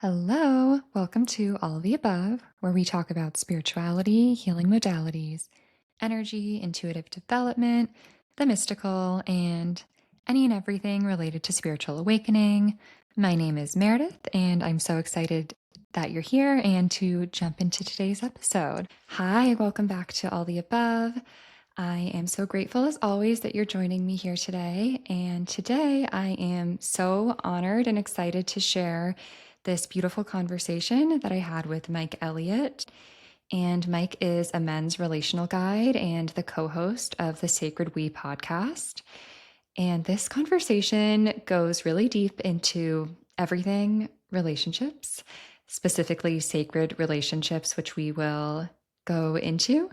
Hello, welcome to All of the Above, where we talk about spirituality, healing modalities, energy, intuitive development, the mystical, and any and everything related to spiritual awakening. My name is Meredith, and I'm so excited that you're here and to jump into today's episode. Hi, welcome back to All the Above. I am so grateful as always that you're joining me here today. And today I am so honored and excited to share this beautiful conversation that I had with Mike Elliott. And Mike is a men's relational guide and the co host of the Sacred We podcast. And this conversation goes really deep into everything relationships, specifically sacred relationships, which we will go into,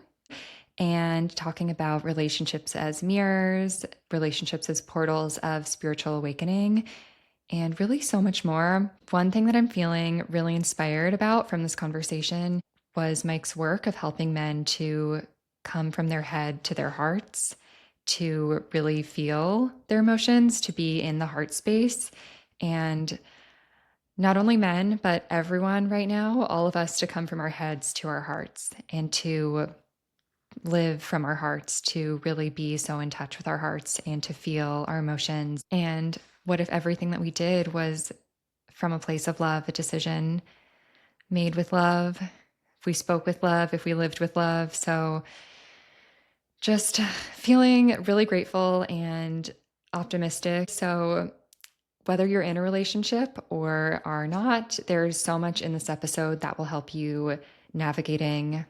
and talking about relationships as mirrors, relationships as portals of spiritual awakening, and really so much more. One thing that I'm feeling really inspired about from this conversation was Mike's work of helping men to come from their head to their hearts, to really feel their emotions, to be in the heart space. And not only men, but everyone right now, all of us to come from our heads to our hearts and to live from our hearts, to really be so in touch with our hearts and to feel our emotions. And what if everything that we did was from a place of love, a decision made with love, if we spoke with love, if we lived with love? So just feeling really grateful and optimistic. So whether you're in a relationship or are not, there's so much in this episode that will help you navigating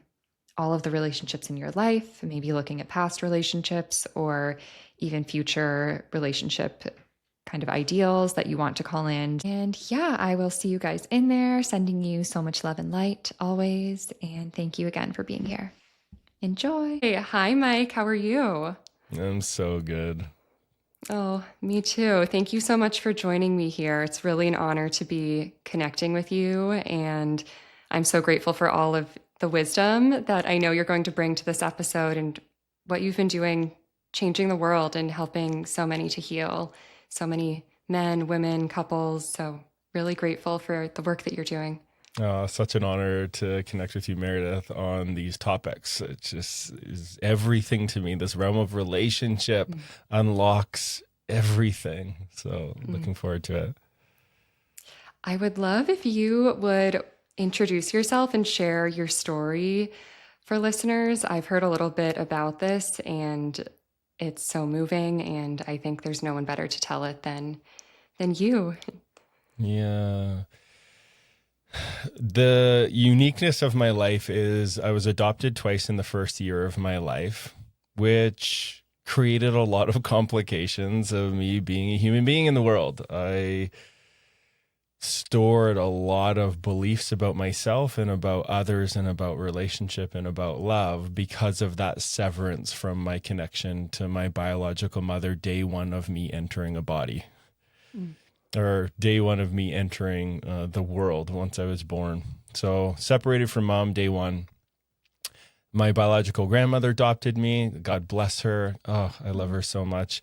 all of the relationships in your life, maybe looking at past relationships or even future relationship kind of ideals that you want to call in. And yeah, I will see you guys in there, sending you so much love and light always. And thank you again for being here. Enjoy. Hey, hi, Mike. How are you? I'm so good. Oh, me too. Thank you so much for joining me here. It's really an honor to be connecting with you. And I'm so grateful for all of the wisdom that I know you're going to bring to this episode and what you've been doing, changing the world and helping so many to heal, so many men, women, couples. So, really grateful for the work that you're doing. Such an honor to connect with you, Meredith, on these topics. It just is everything to me. This realm of relationship unlocks everything. So looking forward to it. I would love if you would introduce yourself and share your story for listeners. I've heard a little bit about this and it's so moving, and I think there's no one better to tell it than you. Yeah. The uniqueness of my life is I was adopted twice in the first year of my life, which created a lot of complications of me being a human being in the world. I stored a lot of beliefs about myself and about others and about relationship and about love because of that severance from my connection to my biological mother, day one of me entering a body. Or day one of me entering the world once I was born. So separated from mom, day one. My biological grandmother adopted me. God bless her. Oh, I love her so much.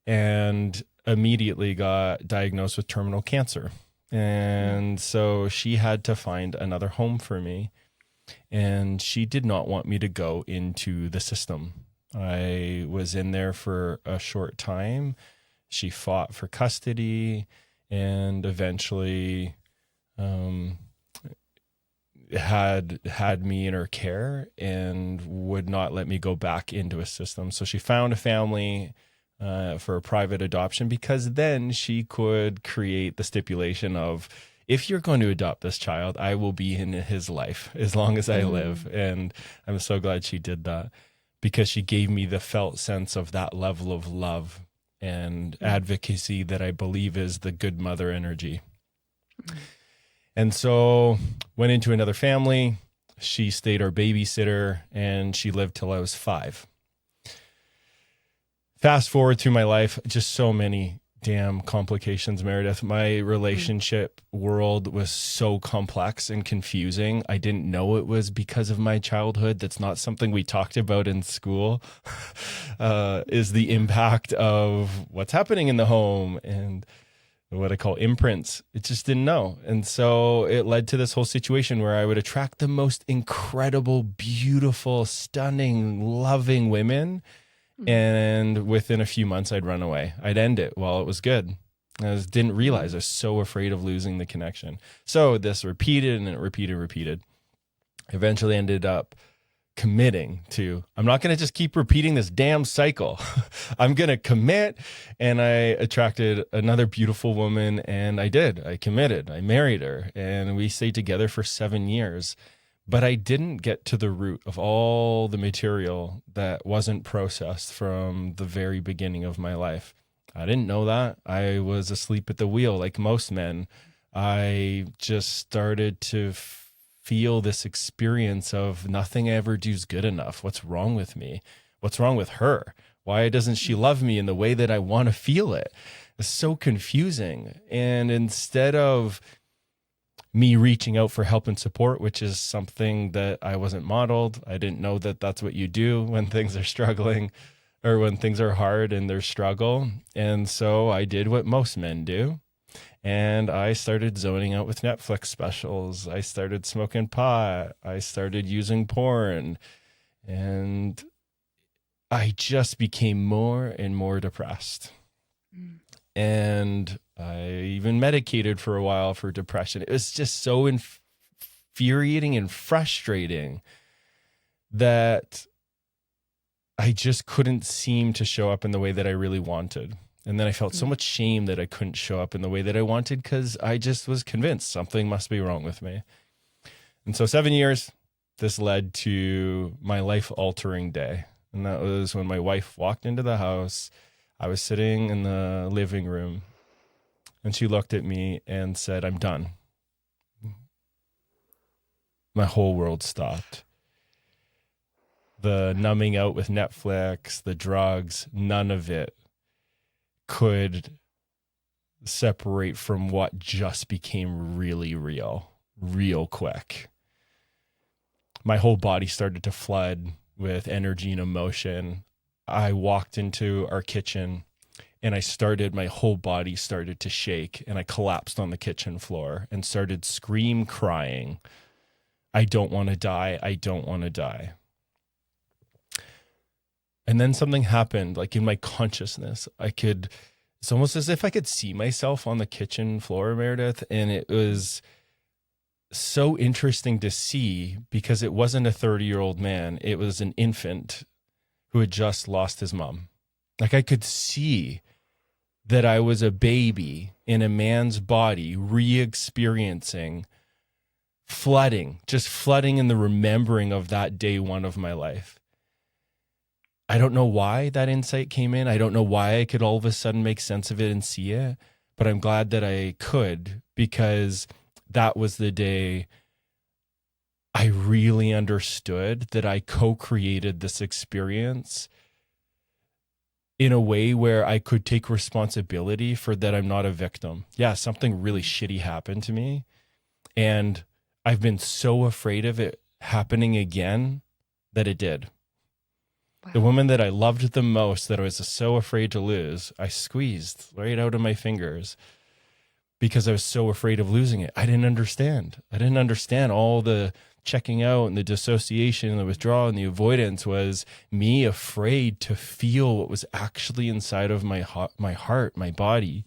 And immediately got diagnosed with terminal cancer. And so she had to find another home for me. And she did not want me to go into the system. I was in there for a short time. She fought for custody and eventually had me in her care and would not let me go back into a system. So she found a family for a private adoption, because then she could create the stipulation of, if you're going to adopt this child, I will be in his life as long as I live. And I'm so glad she did that, because she gave me the felt sense of that level of love and advocacy that I believe is the good mother energy. And so went into another family. She stayed our babysitter and she lived till I was 5. Fast forward through my life, just so many damn complications, Meredith. My relationship world was so complex and confusing. I didn't know it was because of my childhood. That's not something we talked about in school, is the impact of what's happening in the home. And what I call imprints. It just didn't know. And so it led to this whole situation where I would attract the most incredible, beautiful, stunning, loving women. And within a few months, I'd run away. I'd end it while it was good. I didn't realize I was so afraid of losing the connection. So this repeated and it repeated. Eventually ended up committing to, I'm not going to just keep repeating this damn cycle. I'm going to commit. And I attracted another beautiful woman, and I did. I committed. I married her, and we stayed together for 7 years. But I didn't get to the root of all the material that wasn't processed from the very beginning of my life. I didn't know that. I was asleep at the wheel like most men. I just started to feel this experience of nothing I ever do is good enough. What's wrong with me? What's wrong with her? Why doesn't she love me in the way that I want to feel it? It's so confusing. And instead of me reaching out for help and support, which is something that I wasn't modeled, I didn't know that that's what you do when things are struggling or when things are hard and there's struggle. And so I did what most men do. And I started zoning out with Netflix specials. I started smoking pot. I started using porn. And I just became more and more depressed. And I even medicated for a while for depression. It was just so infuriating and frustrating that I just couldn't seem to show up in the way that I really wanted. And then I felt so much shame that I couldn't show up in the way that I wanted because I just was convinced something must be wrong with me. And so 7 years, this led to my life-altering day. And that was when my wife walked into the house. I was sitting in the living room, and she looked at me and said, "I'm done." My whole world stopped. The numbing out with Netflix, the drugs, none of it could separate from what just became really real quick. My whole body started to flood with energy and emotion. I walked into our kitchen and my whole body started to shake, and I collapsed on the kitchen floor and started crying. I don't want to die. I don't want to die. And then something happened, like in my consciousness. It's almost as if I could see myself on the kitchen floor, Meredith. And it was so interesting to see because it wasn't a 30-year-old man. It was an infant who had just lost his mom. Like I could see that I was a baby in a man's body re-experiencing flooding in the remembering of that day one of my life. I don't know why that insight came in. I don't know why I could all of a sudden make sense of it and see it, but I'm glad that I could, because that was the day I really understood that I co-created this experience in a way where I could take responsibility for that. I'm not a victim. Yeah, something really shitty happened to me, and I've been so afraid of it happening again that it did. Wow. The woman that I loved the most, that I was so afraid to lose, I squeezed right out of my fingers because I was so afraid of losing it. I didn't understand. All the checking out and the dissociation and the withdrawal and the avoidance was me afraid to feel what was actually inside of my heart, my body.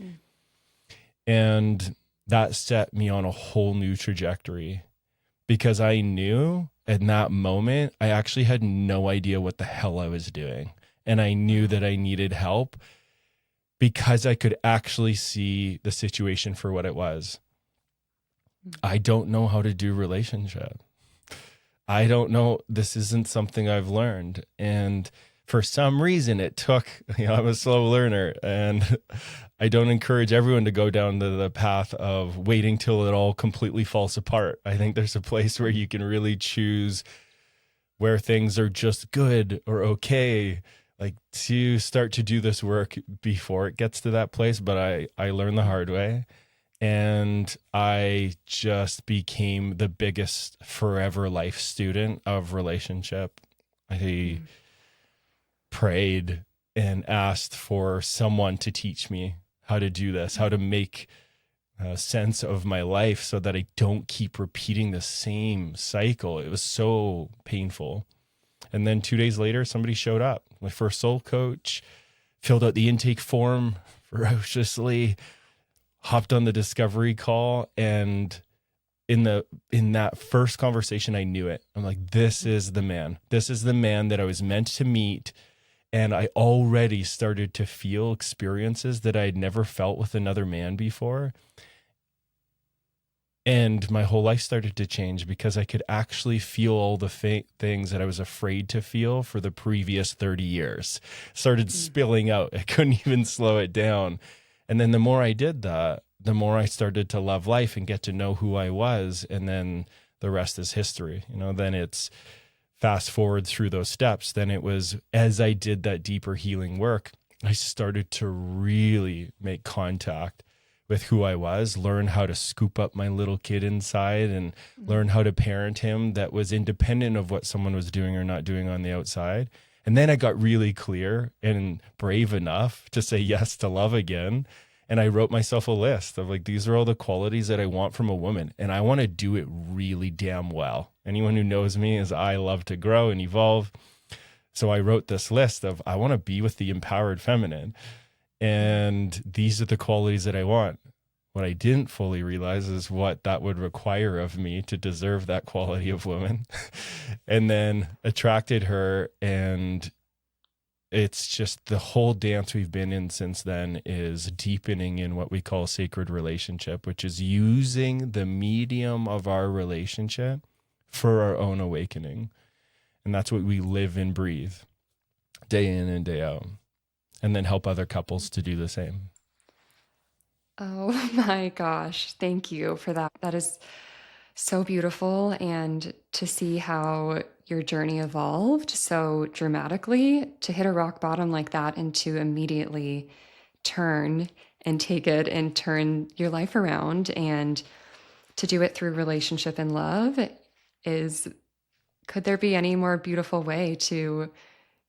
And that set me on a whole new trajectory because I knew in that moment, I actually had no idea what the hell I was doing. And I knew that I needed help because I could actually see the situation for what it was. I don't know how to do relationship. I don't know. This isn't something I've learned. And for some reason it took, I'm a slow learner, and I don't encourage everyone to go down the path of waiting till it all completely falls apart. I think there's a place where you can really choose where things are just good or okay, like to start to do this work before it gets to that place. But I learned the hard way, and I just became the biggest forever life student of relationship. I prayed and asked for someone to teach me how to do this, how to make sense of my life so that I don't keep repeating the same cycle. It was so painful. And then 2 days later, somebody showed up. My first soul coach filled out the intake form ferociously, hopped on the discovery call, and in that first conversation, I knew it. I'm like, this is the man. This is the man that I was meant to meet. And I already started to feel experiences that I'd never felt with another man before. And my whole life started to change because I could actually feel all the things that I was afraid to feel for the previous 30 years. Started spilling out. I couldn't even slow it down. And then the more I did that, the more I started to love life and get to know who I was. And then the rest is history. Then it's fast forward through those steps. Then it was, as I did that deeper healing work, I started to really make contact with who I was, learn how to scoop up my little kid inside and learn how to parent him that was independent of what someone was doing or not doing on the outside. And then I got really clear and brave enough to say yes to love again. And I wrote myself a list of like, these are all the qualities that I want from a woman. And I want to do it really damn well. Anyone who knows me is I love to grow and evolve. So I wrote this list of, I want to be with the empowered feminine. And these are the qualities that I want. What I didn't fully realize is what that would require of me to deserve that quality of woman. And then attracted her. And it's just the whole dance we've been in since then is deepening in what we call sacred relationship, which is using the medium of our relationship for our own awakening. And that's what we live and breathe day in and day out. And then help other couples to do the same. Oh my gosh. Thank you for that. That is so beautiful. And to see how your journey evolved so dramatically, to hit a rock bottom like that and to immediately turn and take it and turn your life around, and to do it through relationship and love is, could there be any more beautiful way to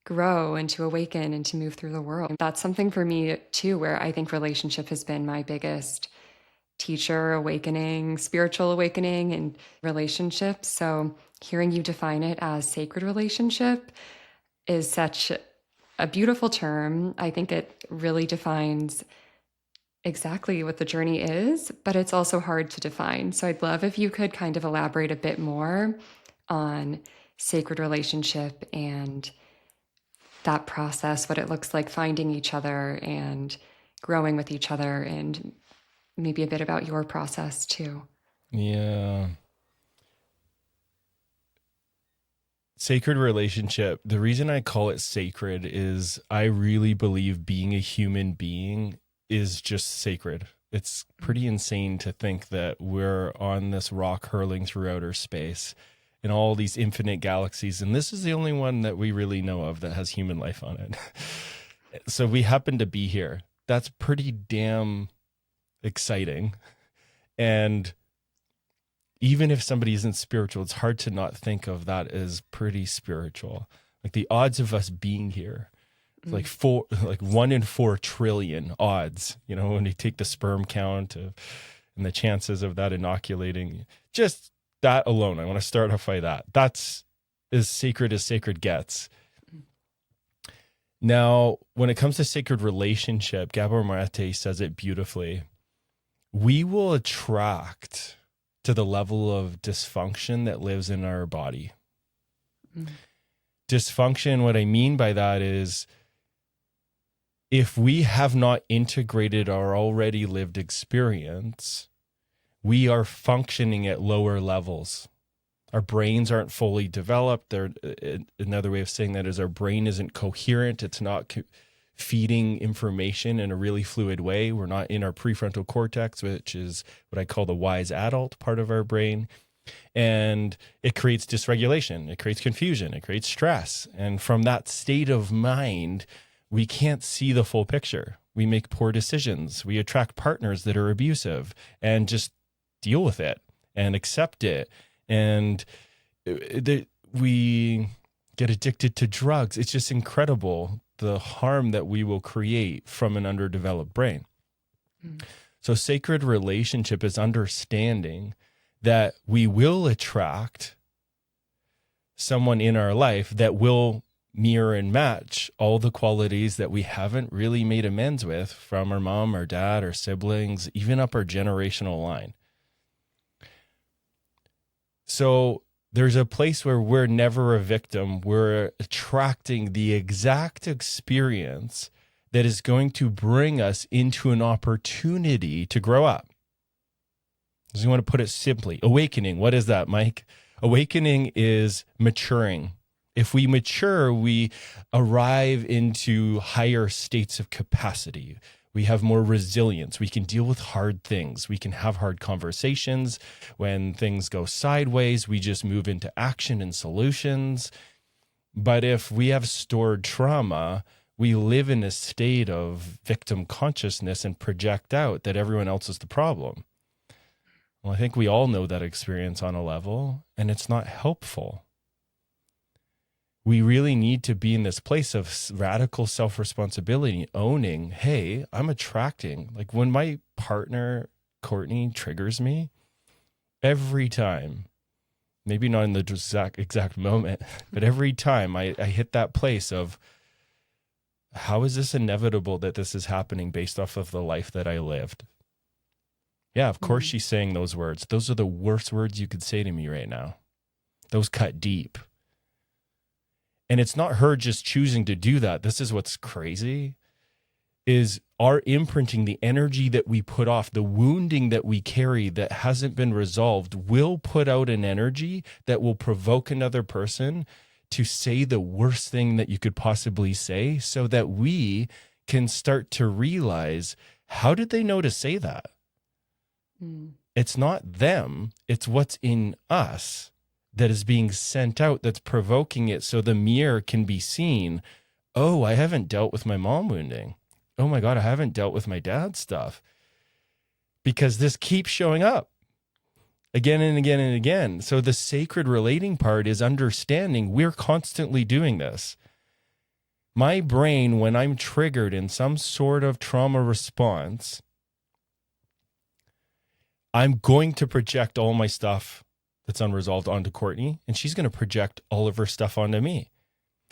grow and to awaken and to move through the world? That's something for me too, where I think relationship has been my biggest teacher, awakening, spiritual awakening, and relationships. So hearing you define it as sacred relationship is such a beautiful term. I think it really defines exactly what the journey is, but it's also hard to define. So I'd love if you could kind of elaborate a bit more on sacred relationship and that process, what it looks like finding each other and growing with each other, and maybe a bit about your process too. Yeah. Sacred relationship. The reason I call it sacred is I really believe being a human being is just sacred. It's pretty insane to think that we're on this rock hurling through outer space in all these infinite galaxies. And this is the only one that we really know of that has human life on it. So we happen to be here. That's pretty damn exciting. And even if somebody isn't spiritual, it's hard to not think of that as pretty spiritual. Like the odds of us being here, it's like 1 in 4 trillion odds, when you take the sperm count and the chances of that inoculating, just that alone. I want to start off by that. That's as sacred gets. Now, when it comes to sacred relationship, Gabor Mate says it beautifully. We will attract to the level of dysfunction that lives in our body. Dysfunction, what I mean by that is, if we have not integrated our already lived experience, we are functioning at lower levels. Our brains aren't fully developed. Another way of saying that is our brain isn't coherent. It's not feeding information in a really fluid way. We're not in our prefrontal cortex, which is what I call the wise adult part of our brain. And it creates dysregulation. It creates confusion. It creates stress. And from that state of mind, we can't see the full picture. We make poor decisions. We attract partners that are abusive and just deal with it and accept it. And we get addicted to drugs. It's just incredible the harm that we will create from an underdeveloped brain. Mm. So sacred relationship is understanding that we will attract someone in our life that will mirror and match all the qualities that we haven't really made amends with from our mom or dad or siblings, even up our generational line. So there's a place where we're never a victim. We're attracting the exact experience that is going to bring us into an opportunity to grow up. So you want to put it simply. Awakening. What is that, Mike? Awakening is maturing. If we mature, we arrive into higher states of capacity. We have more resilience. We can deal with hard things. We can have hard conversations. When things go sideways, we just move into action and solutions. But if we have stored trauma, we live in a state of victim consciousness and project out that everyone else is the problem. Well, I think we all know that experience on a level, and it's not helpful. We really need to be in this place of radical self-responsibility, owning, hey, I'm attracting. Like when my partner, Courtney, triggers me, every time, maybe not in the exact moment, but every time I hit that place of, how is this inevitable that this is happening based off of the life that I lived? Yeah, of course she's saying those words. Those are the worst words you could say to me right now. Those cut deep. And it's not her just choosing to do that. This is what's crazy, is our imprinting, the energy that we put off, the wounding that we carry that hasn't been resolved will put out an energy that will provoke another person to say the worst thing that you could possibly say, so that we can start to realize, how did they know to say that? It's not them, it's what's in us that is being sent out that's provoking it, so the mirror can be seen. Oh, I haven't dealt with my mom wounding. Oh my God, I haven't dealt with my dad's stuff. Because this keeps showing up again and again and again. So the sacred relating part is understanding we're constantly doing this. My brain, when I'm triggered in some sort of trauma response, I'm going to project all my stuff that's unresolved onto Courtney, and she's going to project all of her stuff onto me.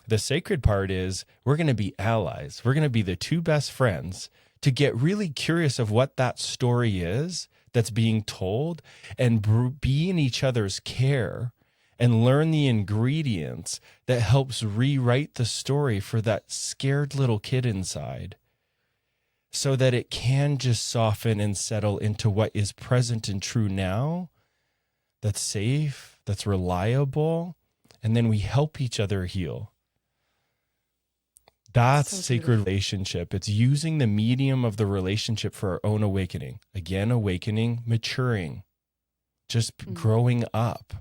The sacred part is we're going to be allies. We're going to be the two best friends to get really curious of what that story is that's being told, and be in each other's care and learn the ingredients that helps rewrite the story for that scared little kid inside, so that it can just soften and settle into what is present and true now, that's safe, that's reliable, and then we help each other heal. That's so sacred relationship. It's using the medium of the relationship for our own awakening. Again, awakening, maturing, just growing up.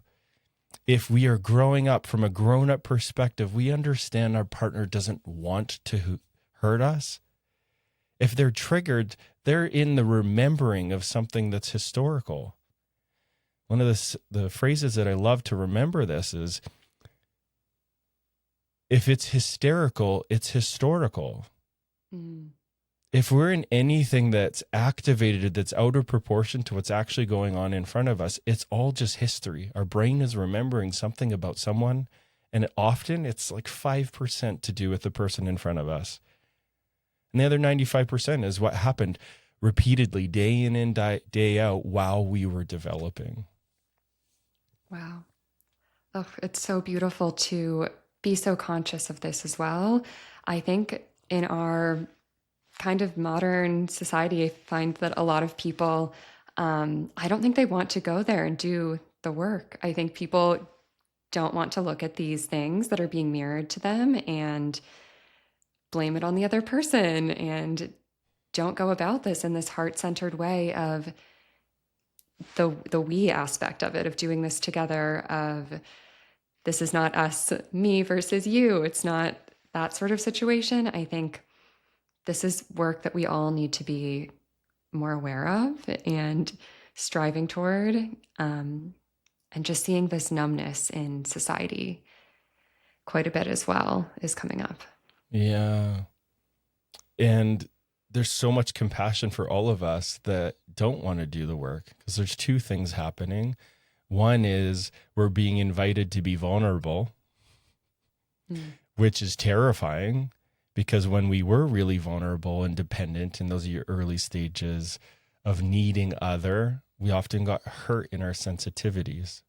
If we are growing up from a grown-up perspective, we understand our partner doesn't want to hurt us. If they're triggered, they're in the remembering of something that's historical. One of the phrases that I love to remember this is, if it's hysterical, it's historical. If we're in anything that's activated, that's out of proportion to what's actually going on in front of us, it's all just history. Our brain is remembering something about someone, and often it's like 5% to do with the person in front of us. And the other 95% is what happened repeatedly, day in and day out, while we were developing. Wow. Oh, it's so beautiful to be so conscious of this as well. I think in our kind of modern society, I find that a lot of people, I don't think they want to go there and do the work. I think people don't want to look at these things that are being mirrored to them and blame it on the other person, and don't go about this in this heart-centered way of the we aspect of it, of doing this together, of this is not us, me versus you. It's not that sort of situation. I think this is work that we all need to be more aware of and striving toward, and just seeing this numbness in society quite a bit as well is coming up. Yeah. And there's so much compassion for all of us that don't want to do the work, because there's two things happening. One is we're being invited to be vulnerable, which is terrifying, because when we were really vulnerable and dependent in those early stages of needing other, we often got hurt in our sensitivities.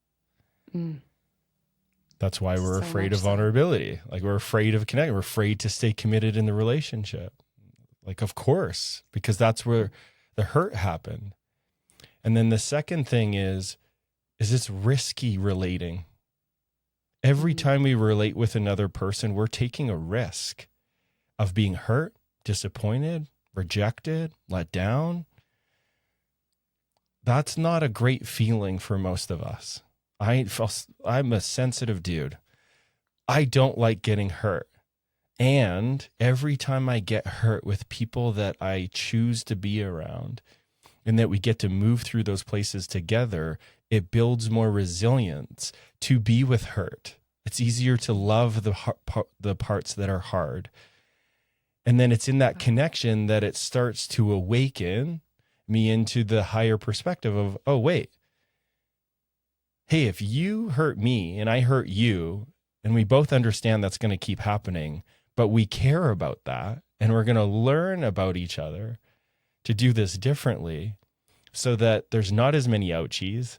That's why we're So afraid much of so. vulnerability. Like, we're afraid of connecting. We're afraid to stay committed in the relationship. Like, of course, because that's where the hurt happened. And then the second thing is it's risky relating. Every time we relate with another person, we're taking a risk of being hurt, disappointed, rejected, let down. That's not a great feeling for most of us. I'm a sensitive dude. I don't like getting hurt. And every time I get hurt with people that I choose to be around, and that we get to move through those places together, it builds more resilience to be with hurt. It's easier to love the parts that are hard. And then it's in that connection that it starts to awaken me into the higher perspective of, oh, wait, hey, if you hurt me and I hurt you, and we both understand that's going to keep happening, but we care about that, and we're going to learn about each other to do this differently so that there's not as many ouchies.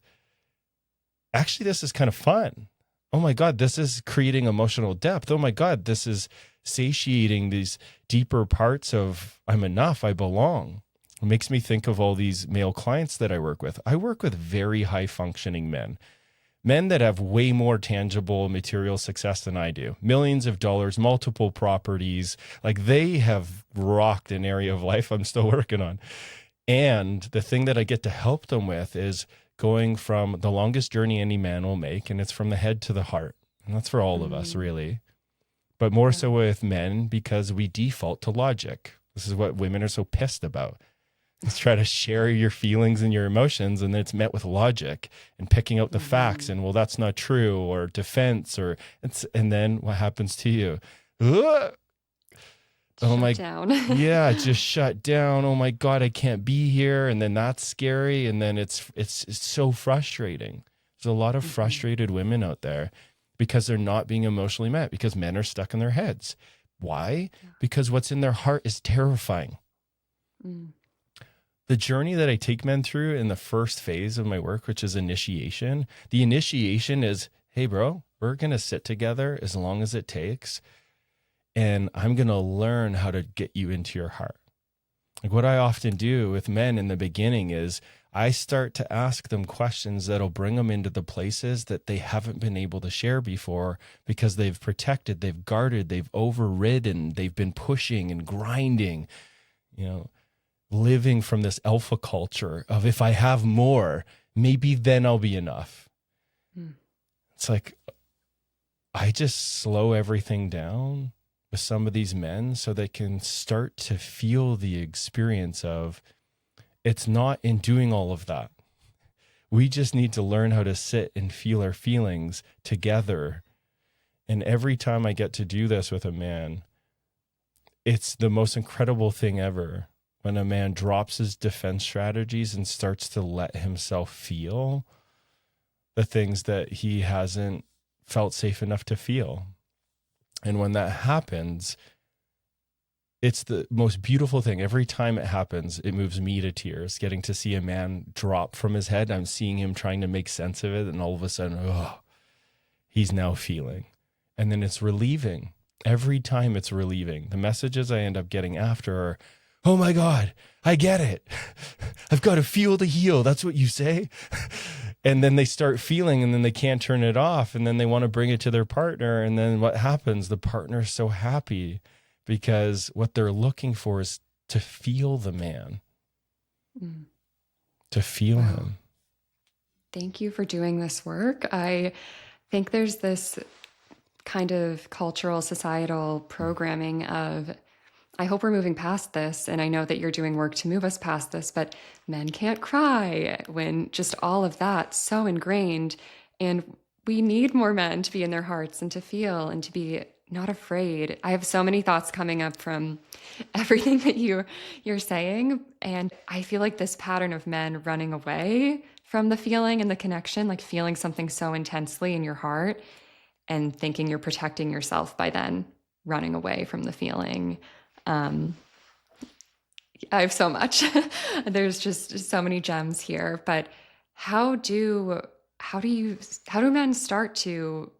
Actually, this is kind of fun. Oh my God, this is creating emotional depth. Oh my God, this is satiating these deeper parts of I'm enough, I belong. It makes me think of all these male clients that I work with. I work with very high functioning men that have way more tangible material success than I do. Millions of dollars, multiple properties. Like, they have rocked an area of life I'm still working on. And the thing that I get to help them with is going from the longest journey any man will make, and it's from the head to the heart. And that's for all of us, really. But more so with men, because we default to logic. This is what women are so pissed about. Let's try to share your feelings and your emotions, and then it's met with logic and picking out the facts, and, well, that's not true, or defense, and then what happens to you? Ugh! Oh my, down. yeah, just shut down. Oh my God, I can't be here. And then that's scary. And then it's so frustrating. There's a lot of frustrated women out there because they're not being emotionally met, because men are stuck in their heads. Why? Because what's in their heart is terrifying. The journey that I take men through in the first phase of my work, which is initiation, the initiation is, hey, bro, we're going to sit together as long as it takes. And I'm going to learn how to get you into your heart. Like, what I often do with men in the beginning is I start to ask them questions that'll bring them into the places that they haven't been able to share before, because they've protected, they've guarded, they've overridden, they've been pushing and grinding, living from this alpha culture of, if I have more, maybe then I'll be enough. It's like, I just slow everything down with some of these men so they can start to feel the experience of, it's not in doing all of that. We just need to learn how to sit and feel our feelings together. And every time I get to do this with a man, it's the most incredible thing ever when a man drops his defense strategies and starts to let himself feel the things that he hasn't felt safe enough to feel. And when that happens, it's the most beautiful thing. Every time it happens, it moves me to tears, getting to see a man drop from his head. I'm seeing him trying to make sense of it. And all of a sudden, he's now feeling. And then it's relieving. Every time it's relieving. The messages I end up getting after are, oh my God, I get it. I've got to feel to heal. That's what you say. And then they start feeling, and then they can't turn it off. And then they want to bring it to their partner. And then what happens? The partner is so happy, because what they're looking for is to feel the man, to feel him. Thank you for doing this work. I think there's this kind of cultural, societal programming of, I hope we're moving past this, and I know that you're doing work to move us past this, but men can't cry, when just all of that so ingrained. And we need more men to be in their hearts and to feel and to be not afraid. I have so many thoughts coming up from everything that you're saying, and I feel like this pattern of men running away from the feeling and the connection, like feeling something so intensely in your heart and thinking you're protecting yourself by then running away from the feeling. Um, I have so much. There's just so many gems here, but how do how do men start to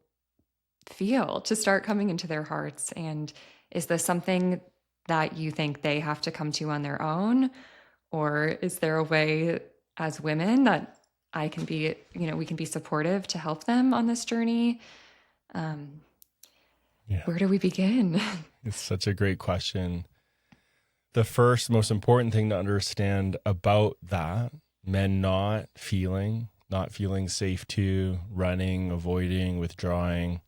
feel, to start coming into their hearts? And is this something that you think they have to come to on their own? Or is there a way as women that I can be, we can be supportive to help them on this journey? Um, Yeah, where do we begin? it's such a great question. The first most important thing to understand about that, men not feeling safe to, running, avoiding, withdrawing,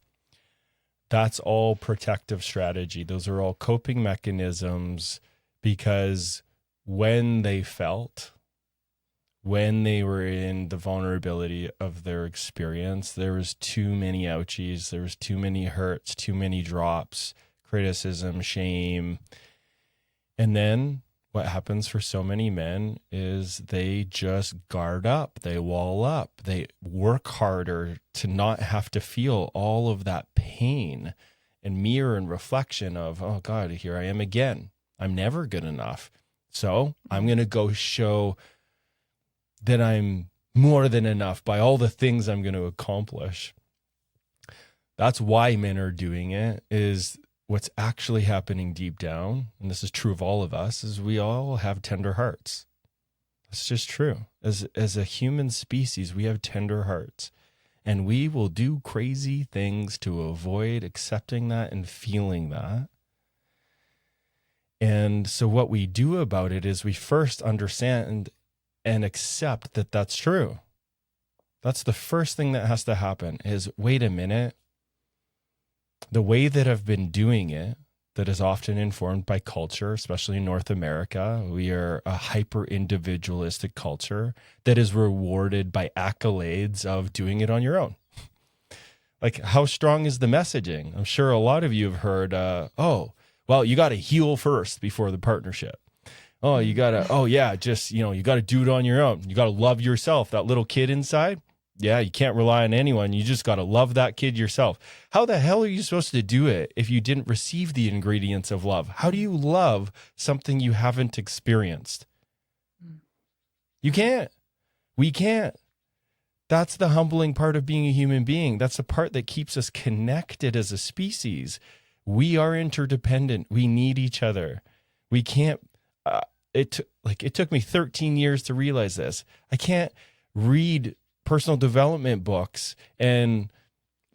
that's all protective strategy. Those are all coping mechanisms because when they were in the vulnerability of their experience, there was too many ouchies, there was too many hurts, too many drops, criticism, shame. And then what happens for so many men is they just guard up, they wall up, they work harder to not have to feel all of that pain and mirror and reflection of, oh God, here I am again. I'm never good enough. So I'm going to go show that I'm more than enough by all the things I'm going to accomplish. That's why men are doing it, is what's actually happening deep down, and this is true of all of us, is we all have tender hearts. It's just true. As a human species, we have tender hearts, and we will do crazy things to avoid accepting that and feeling that. And so what we do about it is we first understand and accept that that's true. That's the first thing that has to happen is, wait a minute, the way that I've been doing it, that is often informed by culture, especially in North America, we are a hyper individualistic culture that is rewarded by accolades of doing it on your own. Like, how strong is the messaging? I'm sure a lot of you have heard, oh, well, you got to heal first before the partnership. Oh, you got to, oh yeah, just, you got to do it on your own. You got to love yourself. That little kid inside. Yeah, you can't rely on anyone. You just got to love that kid yourself. How the hell are you supposed to do it if you didn't receive the ingredients of love? How do you love something you haven't experienced? You can't. We can't. That's the humbling part of being a human being. That's the part that keeps us connected as a species. We are interdependent. We need each other. We can't. It took me 13 years to realize this. I can't read personal development books and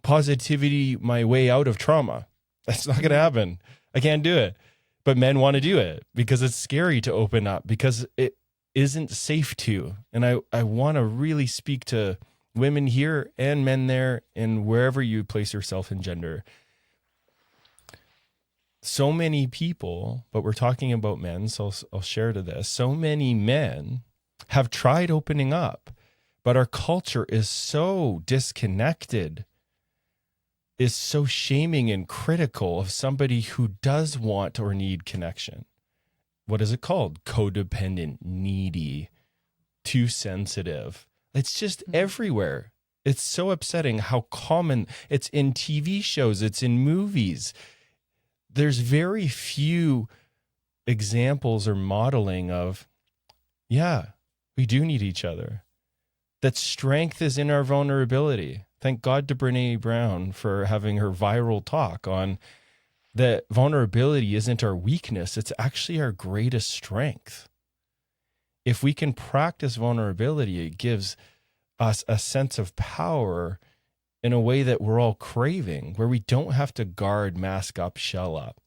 positivity my way out of trauma. That's not going to happen. I can't do it. But men want to do it because it's scary to open up, because it isn't safe to. And I want to really speak to women here and men there and wherever you place yourself in gender. So many people, but we're talking about men, so I'll share to this. So many men have tried opening up, but our culture is so disconnected, is so shaming and critical of somebody who does want or need connection. What is it called? Codependent, needy, too sensitive. It's just everywhere. It's so upsetting how common it's in TV shows, it's in movies. There's very few examples or modeling of, yeah, we do need each other. That strength is in our vulnerability. Thank God to Brene Brown for having her viral talk on that vulnerability isn't our weakness. It's actually our greatest strength. If we can practice vulnerability, it gives us a sense of power in a way that we're all craving, where we don't have to guard, mask up, shell up.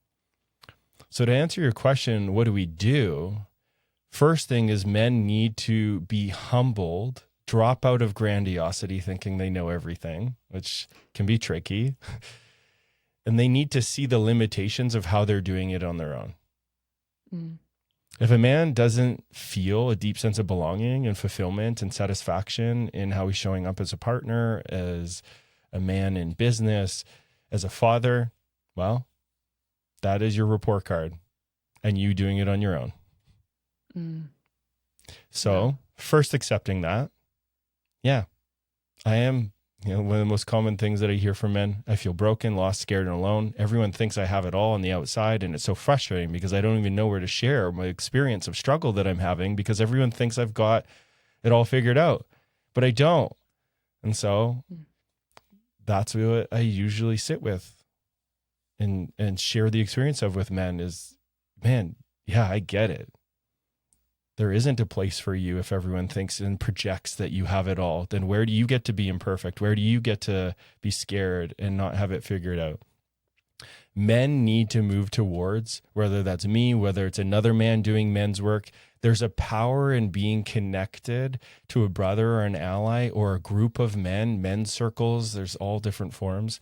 So to answer your question, what do we do? First thing is, men need to be humbled, drop out of grandiosity, thinking they know everything, which can be tricky. And they need to see the limitations of how they're doing it on their own. Mm. If a man doesn't feel a deep sense of belonging and fulfillment and satisfaction in how he's showing up as a partner, as a man in business, as a father, Well, that is your report card and you doing it on your own. Mm. So Wow. first accepting that, yeah, I am, one of the most common things that I hear from men. I feel broken, lost, scared, and alone. Everyone thinks I have it all on the outside. And it's so frustrating because I don't even know where to share my experience of struggle that I'm having because everyone thinks I've got it all figured out, but I don't. And so that's what I usually sit with and share the experience of with men is, man, yeah, I get it. There isn't a place for you if everyone thinks and projects that you have it all. Then where do you get to be imperfect? Where do you get to be scared and not have it figured out? Men need to move towards, whether that's me, whether it's another man doing men's work, there's a power in being connected to a brother or an ally or a group of men, men's circles. There's all different forms.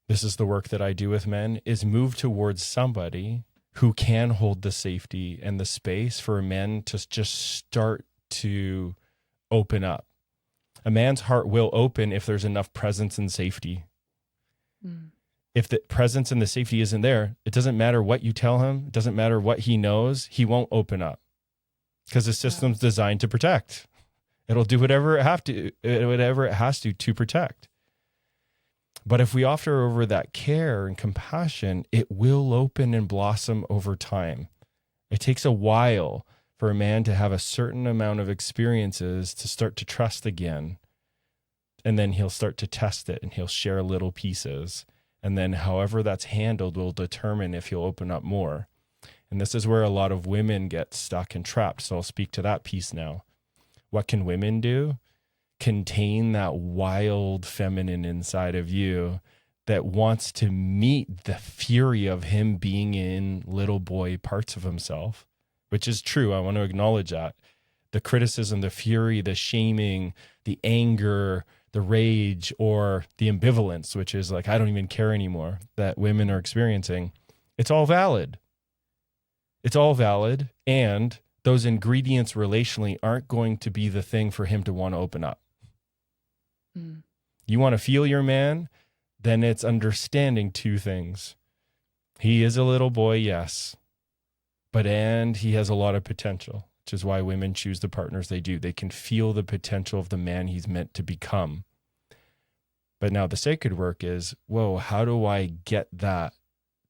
This is the work that I do with men, is move towards somebody who can hold the safety and the space for men to just start to open up. A man's heart will open if there's enough presence and safety. Mm. If the presence and the safety isn't there, it doesn't matter what you tell him. It doesn't matter what he knows. He won't open up because the system's designed to protect. It'll do whatever it has to protect. But if we offer over that care and compassion, it will open and blossom over time. It takes a while for a man to have a certain amount of experiences to start to trust again. And then he'll start to test it and he'll share little pieces. And then however that's handled will determine if he'll open up more. And this is where a lot of women get stuck and trapped. So I'll speak to that piece now. What can women do? Contain that wild feminine inside of you that wants to meet the fury of him being in little boy parts of himself, which is true. I want to acknowledge that. The criticism, the fury, the shaming, the anger, the rage, or the ambivalence, which is like, I don't even care anymore, that women are experiencing. It's all valid. It's all valid. And those ingredients relationally aren't going to be the thing for him to want to open up. Mm. You want to feel your man? Then it's understanding two things. He is a little boy, yes, and he has a lot of potential, which is why women choose the partners they do. They can feel the potential of the man he's meant to become. But now the sacred work is, whoa, how do I get that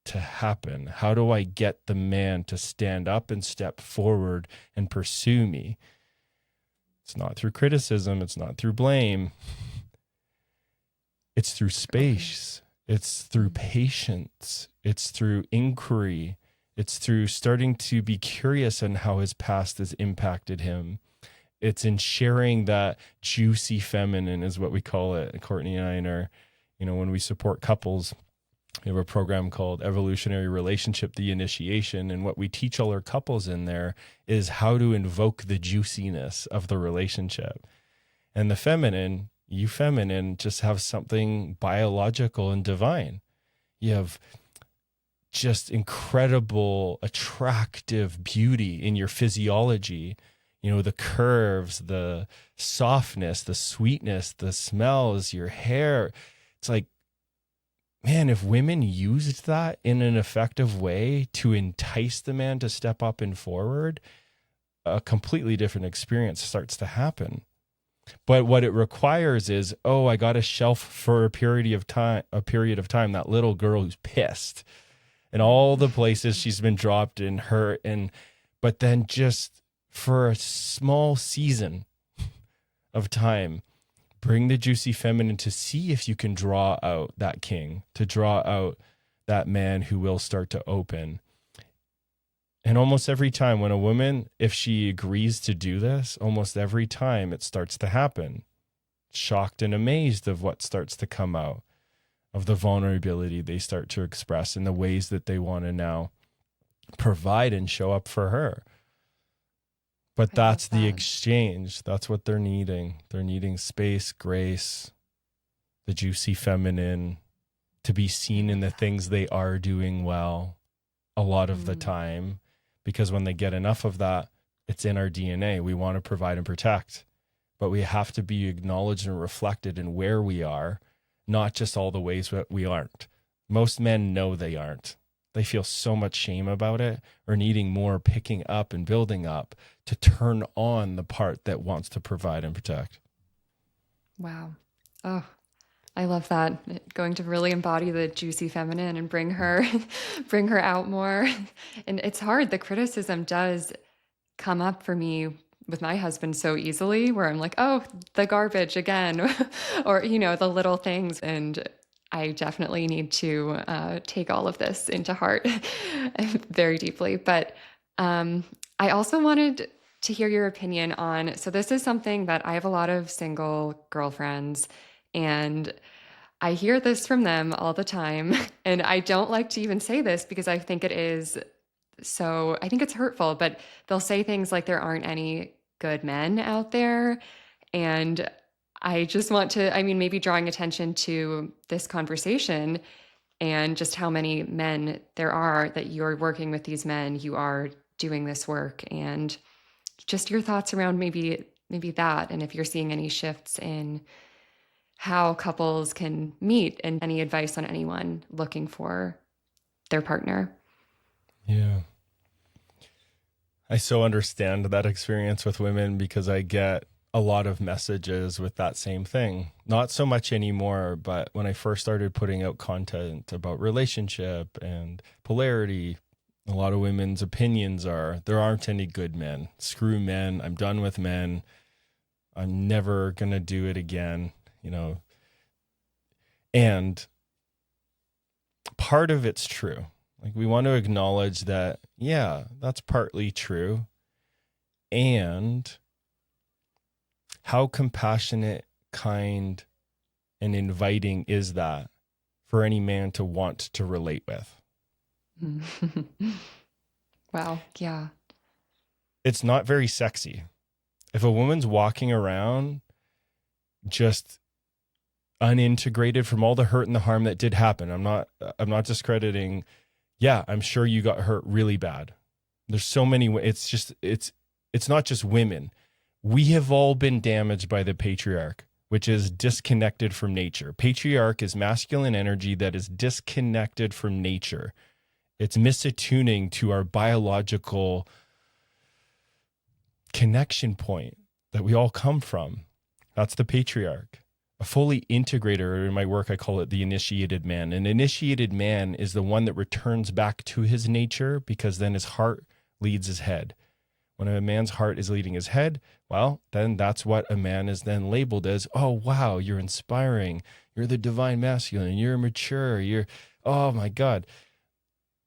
to happen? How do I get the man to stand up and step forward and pursue me? It's not through criticism. It's not through blame. It's through space. It's through patience. It's through inquiry. It's through starting to be curious on how his past has impacted him. It's in sharing that juicy feminine is what we call it. Courtney and I are, when we support couples, we have a program called Evolutionary Relationship, the Initiation. And what we teach all our couples in there is how to invoke the juiciness of the relationship. And the feminine, you feminine, just have something biological and divine. You have just incredible, attractive beauty in your physiology. The curves, the softness, the sweetness, the smells, your hair. It's like, man, if women used that in an effective way to entice the man to step up and forward, a completely different experience starts to happen. But what it requires is, I got a shelf for a period of time, that little girl who's pissed and all the places she's been dropped and hurt. But then just for a small season of time, bring the juicy feminine to see if you can draw out that king, to draw out that man who will start to open. And almost every time when a woman, if she agrees to do this, almost every time it starts to happen. Shocked and amazed of what starts to come out, of the vulnerability they start to express in the ways that they want to now provide and show up for her. But that's the exchange. That's what they're needing. They're needing space, grace, the juicy feminine, to be seen in the things they are doing well a lot of the time. Because when they get enough of that, it's in our DNA. We want to provide and protect. But we have to be acknowledged and reflected in where we are, not just all the ways that we aren't. Most men know they aren't. They feel so much shame about it, or needing more picking up and building up to turn on the part that wants to provide and protect. Wow. Oh, I love that. Going to really embody the juicy feminine and bring her bring her out more. And it's hard. The criticism does come up for me with my husband so easily, where I'm like, "Oh, the garbage again," or the little things. And I definitely need to take all of this into heart very deeply. But I also wanted to hear your opinion on. So this is something that I have a lot of single girlfriends, and I hear this from them all the time. And I don't like to even say this because I think it is so, I think it's hurtful, but they'll say things like there aren't any good men out there. And I just want to, I mean, maybe drawing attention to this conversation and just how many men there are, that you're working with these men, you are doing this work, and just your thoughts around maybe that, and if you're seeing any shifts in how couples can meet, and any advice on anyone looking for their partner. Yeah. I so understand that experience with women because I get a lot of messages with that same thing. Not so much anymore, but when I first started putting out content about relationship and polarity, a lot of women's opinions are there aren't any good men. Screw men. I'm done with men. I'm never going to do it again, And part of it's true. Like, we want to acknowledge that, yeah, that's partly true. And how compassionate, kind, and inviting is that for any man to want to relate with? Wow. Yeah. It's not very sexy. If a woman's walking around just unintegrated from all the hurt and the harm that did happen, I'm not discrediting. Yeah, I'm sure you got hurt really bad. There's so many ways. It's not just women. We have all been damaged by the patriarch, which is disconnected from nature. Patriarch is masculine energy that is disconnected from nature. It's misattuning to our biological connection point that we all come from. That's the patriarch. A fully integrated, or in my work, I call it the initiated man. An initiated man is the one that returns back to his nature, because then his heart leads his head. When a man's heart is leading his head, well, then that's what a man is then labeled as. Oh, wow, you're inspiring. You're the divine masculine. You're mature. Oh my God.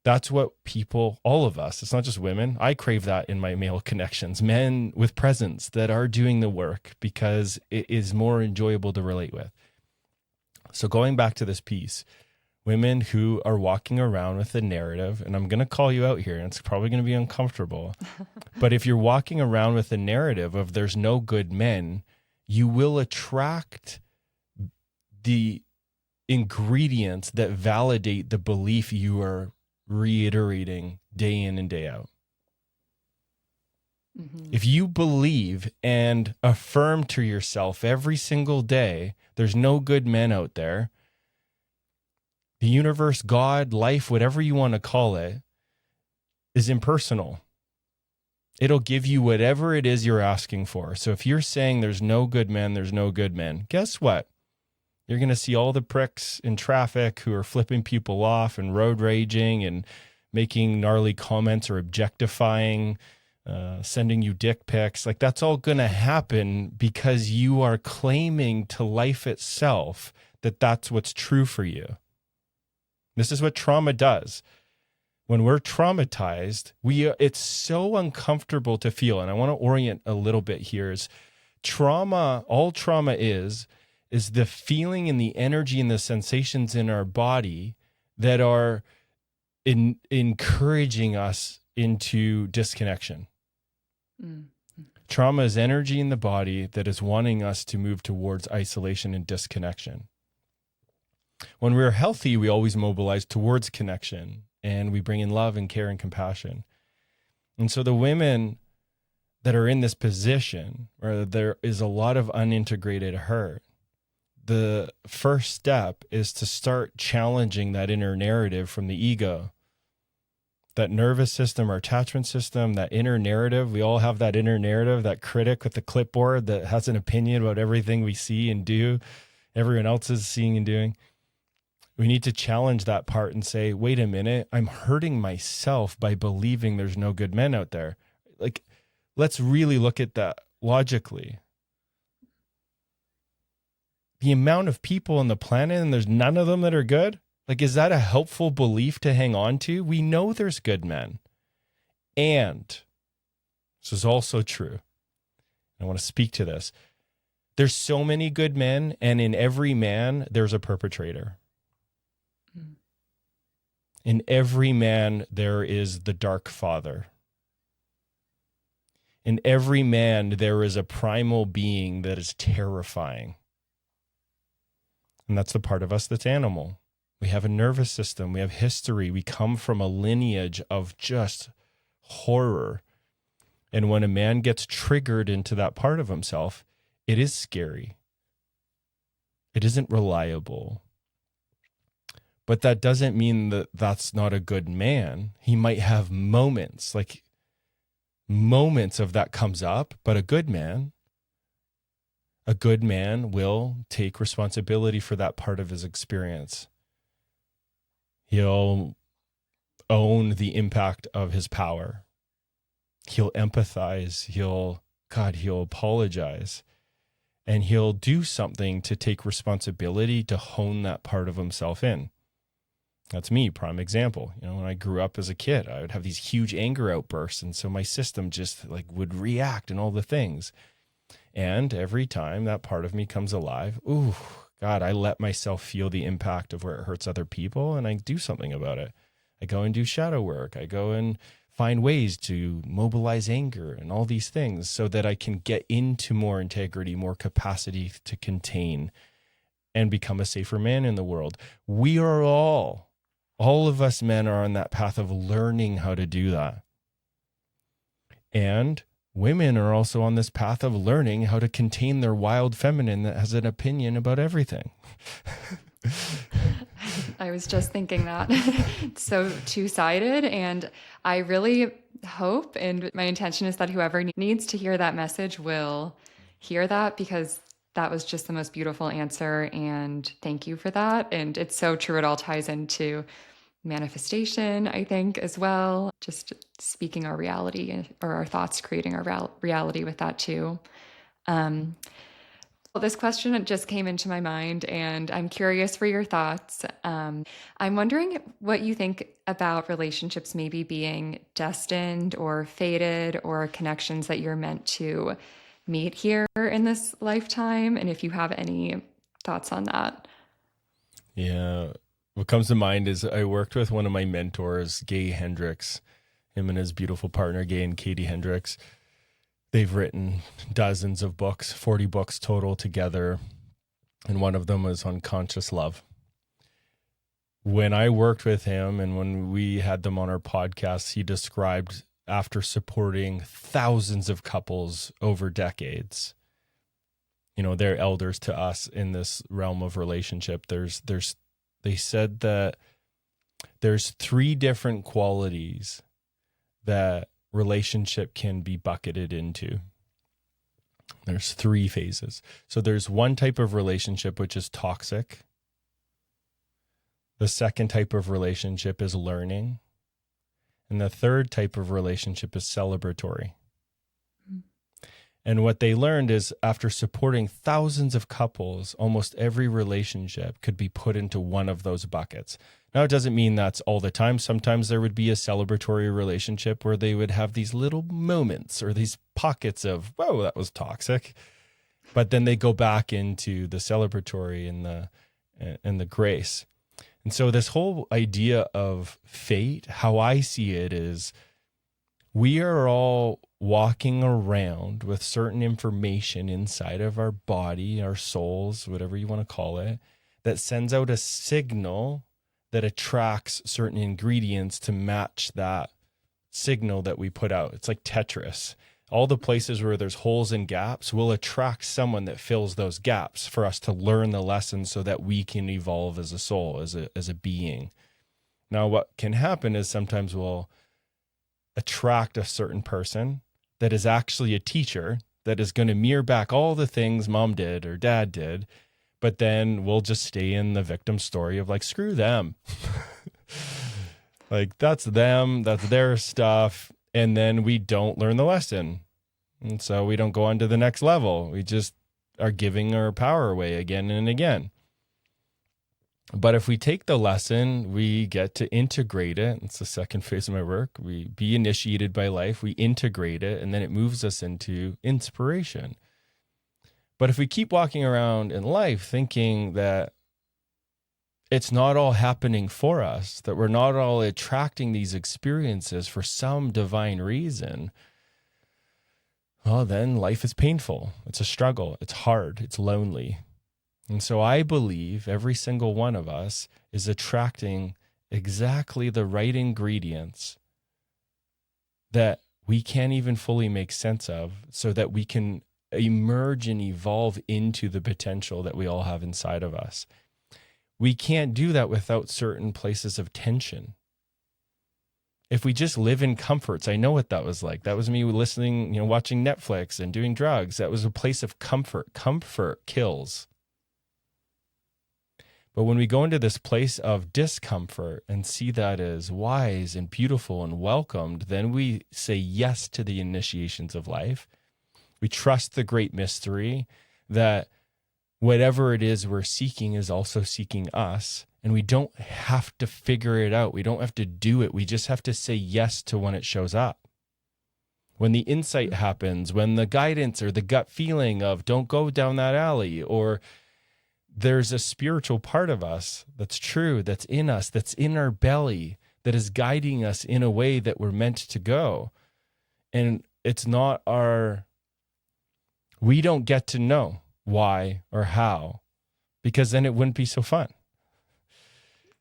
That's what people, all of us, it's not just women. I crave that in my male connections, men with presence that are doing the work, because it is more enjoyable to relate with. So going back to this piece, women who are walking around with the narrative, and I'm going to call you out here, and it's probably going to be uncomfortable, but if you're walking around with the narrative of there's no good men, you will attract the ingredients that validate the belief you are reiterating day in and day out. Mm-hmm. If you believe and affirm to yourself every single day, there's no good men out there, the universe, God, life, whatever you want to call it, is impersonal. It'll give you whatever it is you're asking for. So if you're saying there's no good men, there's no good men, guess what? You're going to see all the pricks in traffic who are flipping people off and road raging and making gnarly comments or objectifying, sending you dick pics. Like, that's all going to happen because you are claiming to life itself that that's what's true for you. This is what trauma does. When we're traumatized, it's so uncomfortable to feel. And I want to orient a little bit here. Is trauma, all trauma is the feeling and the energy and the sensations in our body that are encouraging us into disconnection. Mm-hmm. Trauma is energy in the body that is wanting us to move towards isolation and disconnection. When we're healthy, we always mobilize towards connection, and we bring in love and care and compassion. And so the women that are in this position where there is a lot of unintegrated hurt, the first step is to start challenging that inner narrative from the ego. That nervous system or attachment system, that inner narrative, we all have that inner narrative, that critic with the clipboard that has an opinion about everything we see and do, everyone else is seeing and doing. We need to challenge that part and say, wait a minute, I'm hurting myself by believing there's no good men out there. Like, let's really look at that logically. The amount of people on the planet and there's none of them that are good. Like, is that a helpful belief to hang on to? We know there's good men. And this is also true. I want to speak to this. There's so many good men, and in every man, there's a perpetrator. In every man, there is the dark father. In every man, there is a primal being that is terrifying. And that's the part of us that's animal. We have a nervous system. We have history. We come from a lineage of just horror. And when a man gets triggered into that part of himself, it is scary. It isn't reliable. But that doesn't mean that that's not a good man. He might have moments, like moments of that comes up, but a good man will take responsibility for that part of his experience. He'll own the impact of his power. He'll empathize. He'll apologize. And he'll do something to take responsibility to hone that part of himself in. That's me, prime example. When I grew up as a kid, I would have these huge anger outbursts. And so my system just like would react and all the things. And every time that part of me comes alive, ooh, God, I let myself feel the impact of where it hurts other people, and I do something about it. I go and do shadow work. I go and find ways to mobilize anger and all these things so that I can get into more integrity, more capacity to contain and become a safer man in the world. We are all of us men are on that path of learning how to do that. And women are also on this path of learning how to contain their wild feminine that has an opinion about everything. I was just thinking that. It's so two-sided, and I really hope, and my intention is that whoever needs to hear that message will hear that, because that was just the most beautiful answer, and thank you for that. And it's so true. It all ties into manifestation, I think, as well. Just speaking our reality, or our thoughts creating our reality with that too. Well, this question just came into my mind, and I'm curious for your thoughts. I'm wondering what you think about relationships maybe being destined or fated, or connections that you're meant to meet here in this lifetime, and if you have any thoughts on that. Yeah. What comes to mind is I worked with one of my mentors, Gay Hendricks, him and his beautiful partner, Gay and Katie Hendricks. They've written dozens of books, 40 books total together, and one of them was on conscious love. When I worked with him and when we had them on our podcast, he described, after supporting thousands of couples over decades, they're elders to us in this realm of relationship. They said that there's 3 different qualities that relationship can be bucketed into. There's 3 phases. So there's one type of relationship, which is toxic. The second type of relationship is learning. And the third type of relationship is celebratory. And what they learned is, after supporting thousands of couples, almost every relationship could be put into one of those buckets. Now, it doesn't mean that's all the time. Sometimes there would be a celebratory relationship where they would have these little moments or these pockets of, whoa, that was toxic. But then they go back into the celebratory and the grace. And so this whole idea of fate, how I see it is, we are all walking around with certain information inside of our body, our souls, whatever you want to call it, that sends out a signal that attracts certain ingredients to match that signal that we put out. It's like Tetris. All the places where there's holes and gaps will attract someone that fills those gaps for us to learn the lessons so that we can evolve as a soul, as a being. Now, what can happen is sometimes we'll attract a certain person that is actually a teacher that is going to mirror back all the things mom did or dad did, but then we'll just stay in the victim story of like, screw them. Like, that's them, that's their stuff. And then we don't learn the lesson. And so we don't go on to the next level. We just are giving our power away again and again. But if we take the lesson, we get to integrate it. It's the second phase of my work. We be initiated by life, we integrate it, and then it moves us into inspiration. But if we keep walking around in life thinking that it's not all happening for us, that we're not all attracting these experiences for some divine reason, well, then life is painful. It's a struggle. It's hard. It's lonely. And so I believe every single one of us is attracting exactly the right ingredients that we can't even fully make sense of so that we can emerge and evolve into the potential that we all have inside of us. We can't do that without certain places of tension. If we just live in comforts, I know what that was like. That was me listening, watching Netflix and doing drugs. That was a place of comfort. Comfort kills. But when we go into this place of discomfort and see that as wise and beautiful and welcomed, then we say yes to the initiations of life. We trust the great mystery that whatever it is we're seeking is also seeking us. And we don't have to figure it out. We don't have to do it. We just have to say yes to when it shows up. When the insight happens, when the guidance or the gut feeling of don't go down that alley, or there's a spiritual part of us that's true, that's in us, that's in our belly, that is guiding us in a way that we're meant to go. And it's not we don't get to know why or how, because then it wouldn't be so fun.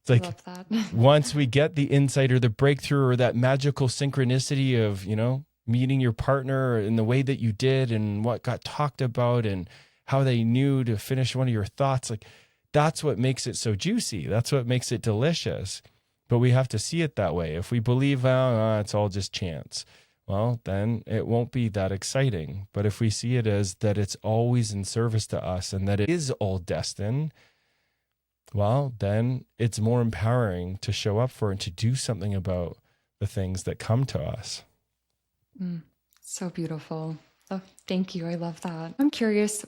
It's like, love that. Once we get the insight or the breakthrough or that magical synchronicity of, meeting your partner in the way that you did and what got talked about and how they knew to finish one of your thoughts, like that's what makes it so juicy. That's what makes it delicious. But we have to see it that way. If we believe, it's all just chance, well, then it won't be that exciting. But if we see it as that it's always in service to us and that it is all destined, well, then it's more empowering to show up for and to do something about the things that come to us. So beautiful. Oh, thank you. I love that. I'm curious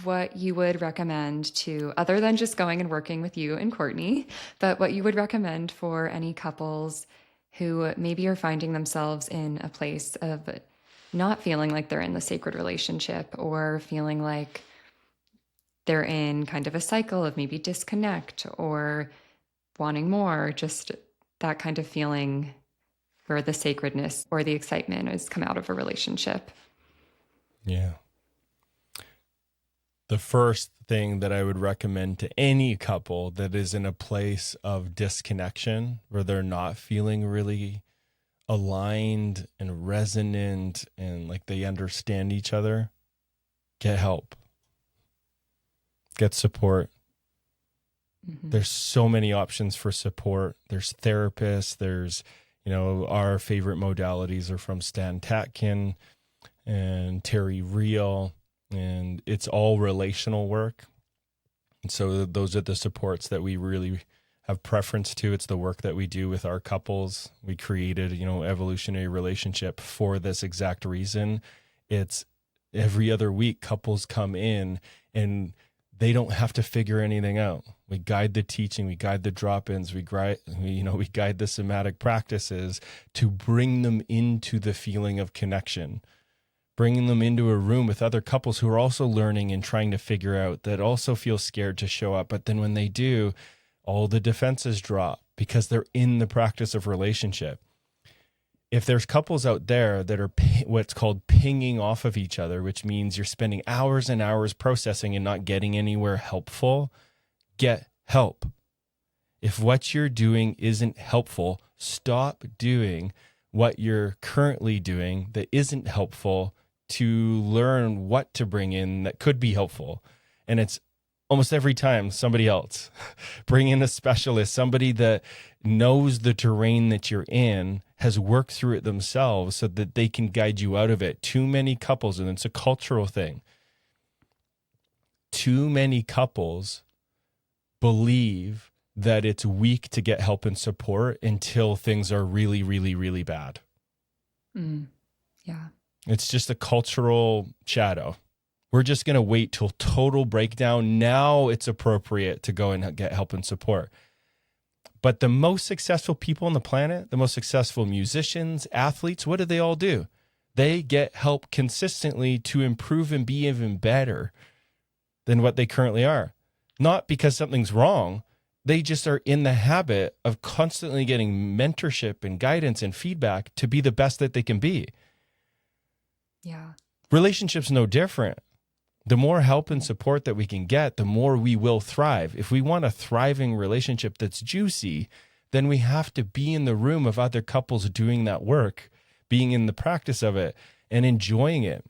what you would recommend to, other than just going and working with you and Courtney, but what you would recommend for any couples who maybe are finding themselves in a place of not feeling like they're in the sacred relationship, or feeling like they're in kind of a cycle of maybe disconnect or wanting more, just that kind of feeling where the sacredness or the excitement has come out of a relationship. Yeah. The first thing that I would recommend to any couple that is in a place of disconnection, where they're not feeling really aligned and resonant and like they understand each other, get help. Get support. There's so many options for support. There's therapists. There's, our favorite modalities are from Stan Tatkin and Terry Real, and it's all relational work. And so those are the supports that we really have preference to. It's the work that we do with our couples. We created, evolutionary relationship for this exact reason. It's every other week couples come in and they don't have to figure anything out. We guide the teaching, we guide the drop-ins, we guide the somatic practices to bring them into the feeling of connection, bringing them into a room with other couples who are also learning and trying to figure out, that also feel scared to show up. But then when they do, all the defenses drop because they're in the practice of relationship. If there's couples out there that are what's called pinging off of each other, which means you're spending hours and hours processing and not getting anywhere helpful, get help. If what you're doing isn't helpful, stop doing what you're currently doing that isn't helpful to learn what to bring in that could be helpful. And it's almost every time somebody else. Bring in a specialist, somebody that knows the terrain that you're in, has worked through it themselves so that they can guide you out of it. Too many couples, and it's a cultural thing, too many couples believe that it's weak to get help and support until things are really, really, really bad. Yeah. It's just a cultural shadow. We're just going to wait till total breakdown. Now it's appropriate to go and get help and support. But the most successful people on the planet, the most successful musicians, athletes, what do they all do? They get help consistently to improve and be even better than what they currently are. Not because something's wrong. They just are in the habit of constantly getting mentorship and guidance and feedback to be the best that they can be. Yeah. Relationships no different. The more help and support that we can get, the more we will thrive. If we want a thriving relationship that's juicy, then we have to be in the room of other couples doing that work, being in the practice of it and enjoying it.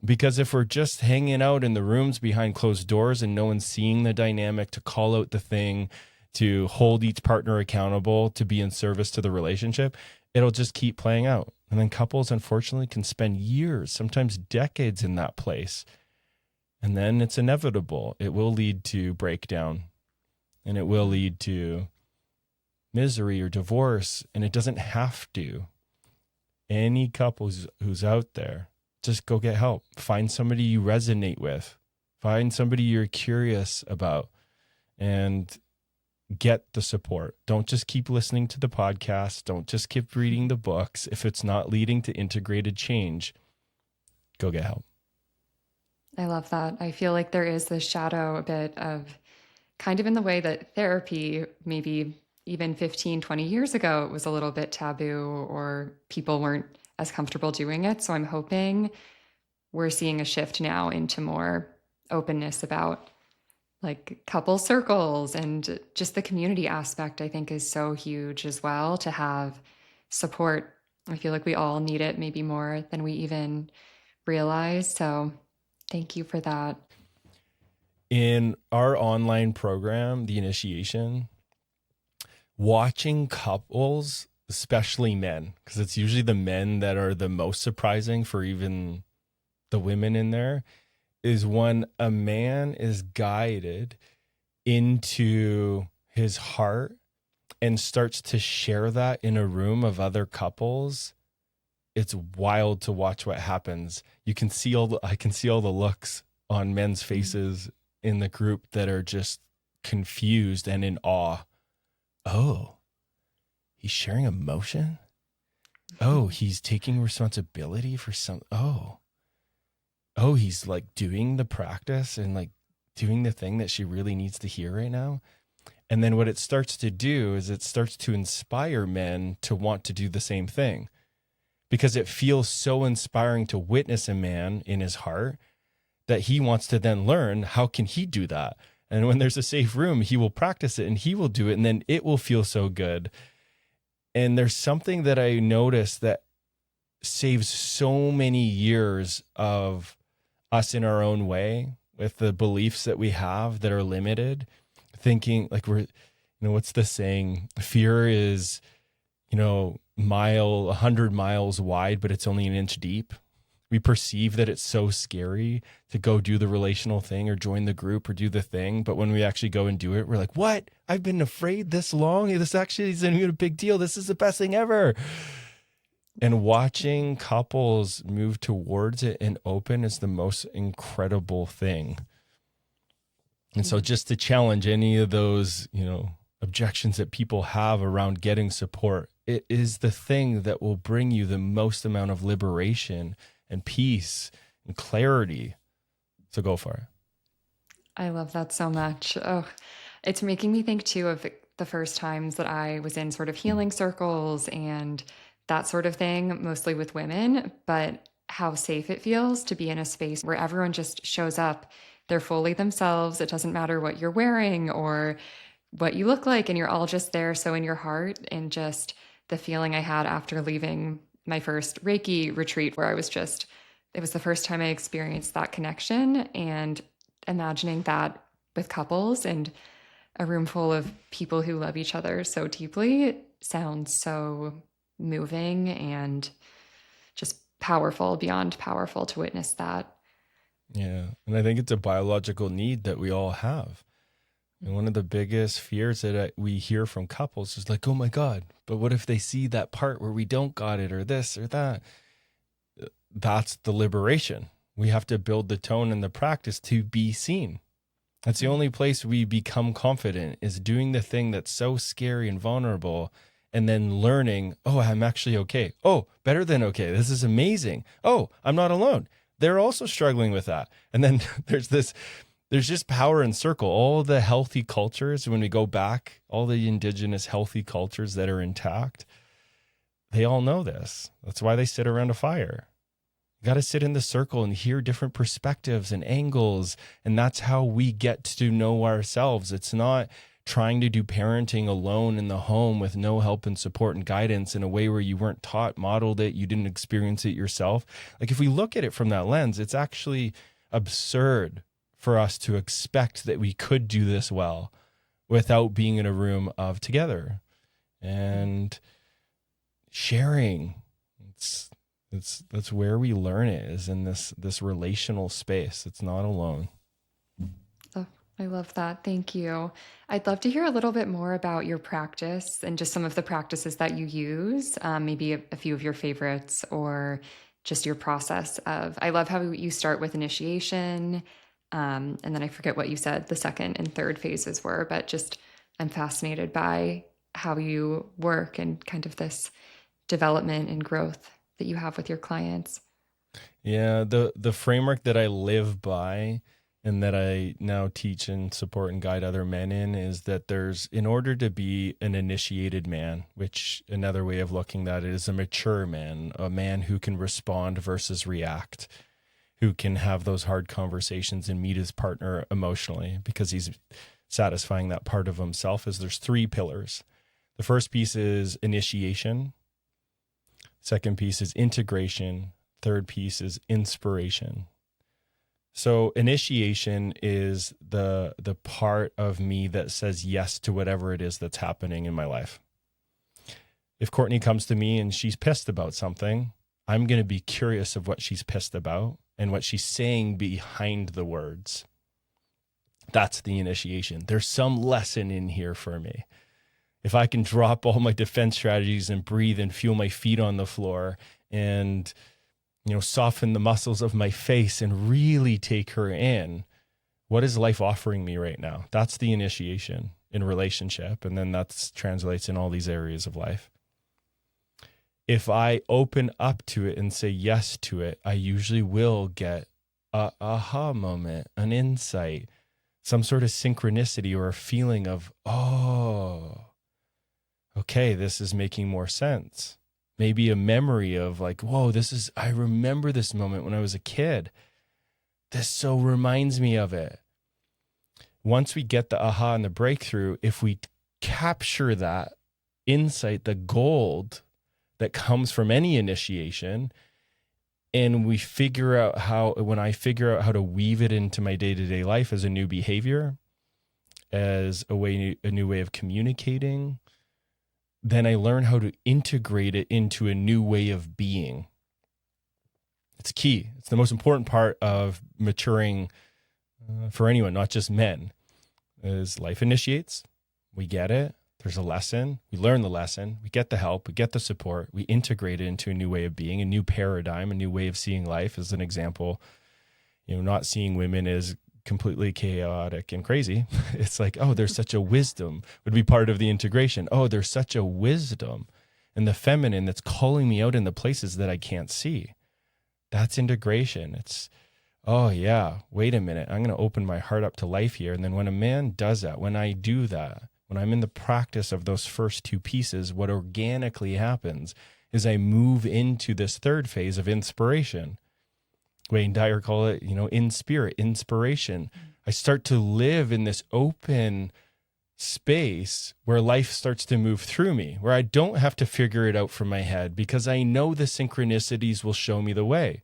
Because if we're just hanging out in the rooms behind closed doors and no one's seeing the dynamic to call out the thing, to hold each partner accountable, to be in service to the relationship, it'll just keep playing out. And then couples, unfortunately, can spend years, sometimes decades in that place. And then it's inevitable. It will lead to breakdown, and it will lead to misery or divorce, and it doesn't have to. Any couple who's out there, just go get help. Find somebody you resonate with. Find somebody you're curious about, and get the support. Don't just keep listening to the podcast. Don't just keep reading the books. If it's not leading to integrated change, go get help. I love that. I feel like there is this shadow a bit of kind of in the way that therapy, maybe even 15, 20 years ago, it was a little bit taboo or people weren't as comfortable doing it. So I'm hoping we're seeing a shift now into more openness about like couple circles, and just the community aspect I think is so huge as well, to have support. I feel like we all need it maybe more than we even realize. So thank you for that. In our online program, the initiation, watching couples, especially men, because it's usually the men that are the most surprising for even the women in there, is when a man is guided into his heart and starts to share that in a room of other couples. It's wild to watch what happens. I can see all the looks on men's faces in the group that are just confused and in awe. Oh, he's sharing emotion. Oh, he's taking responsibility for some. Oh, he's like doing the practice and like doing the thing that she really needs to hear right now. And then what it starts to do is it starts to inspire men to want to do the same thing, because it feels so inspiring to witness a man in his heart that he wants to then learn, how can he do that? And when there's a safe room, he will practice it and he will do it, and then it will feel so good. And there's something that I noticed that saves so many years of us in our own way with the beliefs that we have that are limited, thinking like what's the saying? Fear is, 100 miles wide, but it's only an inch deep. We perceive that it's so scary to go do the relational thing or join the group or do the thing. But when we actually go and do it, we're like, what? I've been afraid this long. This actually isn't even a big deal. This is the best thing ever. And watching couples move towards it and open is the most incredible thing. And so just to challenge any of those, objections that people have around getting support, it is the thing that will bring you the most amount of liberation and peace and clarity. So go for it. I love that so much. Oh, it's making me think too of the first times that I was in sort of healing circles and that sort of thing, mostly with women, but how safe it feels to be in a space where everyone just shows up. They're fully themselves. It doesn't matter what you're wearing or what you look like, and you're all just there. So in your heart, and just the feeling I had after leaving my first Reiki retreat, where I was just it was the first time I experienced that connection, and imagining that with couples and a room full of people who love each other so deeply sounds so moving and just powerful, beyond powerful to witness that. Yeah. And I think it's a biological need that we all have. And one of the biggest fears that we hear from couples is like, oh my God, but what if they see that part where we don't got it or this or that? That's the liberation. We have to build the tone and the practice to be seen. That's the only place we become confident, is doing the thing that's so scary and vulnerable, and then learning, oh, I'm actually okay. Oh, better than okay. This is amazing. Oh, I'm not alone. They're also struggling with that. And then there's just power in circle. All the healthy cultures, when we go back, all the indigenous healthy cultures that are intact, they all know this. That's why they sit around a fire. You got to sit in the circle and hear different perspectives and angles. And that's how we get to know ourselves. It's not trying to do parenting alone in the home with no help and support and guidance in a way where you weren't taught, modeled it, you didn't experience it yourself. Like, if we look at it from that lens, it's actually absurd for us to expect that we could do this well without being in a room of together and sharing. That's where we learn it, is in this relational space. It's not alone. Oh, I love that. Thank you. I'd love to hear a little bit more about your practice and just some of the practices that you use, maybe a few of your favorites, or just your process of. I love how you start with initiation, and then I forget what you said the second and third phases were, but just I'm fascinated by how you work and kind of this development and growth that you have with your clients. Yeah, the framework that I live by and that I now teach and support and guide other men in is that in order to be an initiated man, which another way of looking at it is a mature man, a man who can respond versus react, who can have those hard conversations and meet his partner emotionally because he's satisfying that part of himself, is there's 3 pillars. The first piece is initiation. Second piece is integration. Third piece is inspiration. So initiation is the part of me that says yes to whatever it is that's happening in my life. If Courtney comes to me and she's pissed about something, I'm going to be curious of what she's pissed about and what she's saying behind the words. That's the initiation. There's some lesson in here for me. If I can drop all my defense strategies and breathe and feel my feet on the floor and, soften the muscles of my face and really take her in, what is life offering me right now? That's the initiation in relationship. And then that translates in all these areas of life. If I open up to it and say yes to it, I usually will get a aha moment, an insight, some sort of synchronicity or a feeling of, oh, okay, this is making more sense. Maybe a memory of like, whoa, I remember this moment when I was a kid. This so reminds me of it. Once we get the aha and the breakthrough, if we capture that insight, the gold that comes from any initiation, and we figure out when I figure out how to weave it into my day-to-day life as a new behavior, as a new way of communicating, then I learn how to integrate it into a new way of being. It's key. It's the most important part of maturing for anyone, not just men, is life initiates. We get it. There's a lesson. We learn the lesson. We get the help. We get the support. We integrate it into a new way of being, a new paradigm, a new way of seeing life. As an example, not seeing women as completely chaotic and crazy. It's like, oh, there's such a wisdom would be part of the integration. Oh, there's such a wisdom in the feminine that's calling me out in the places that I can't see. That's integration. It's, oh yeah, wait a minute. I'm going to open my heart up to life here. And then when a man does that, when I do that, when I'm in the practice of those first 2 pieces, what organically happens is I move into this third phase of inspiration. Wayne Dyer call it, in spirit, inspiration. I start to live in this open space where life starts to move through me, where I don't have to figure it out from my head because I know the synchronicities will show me the way.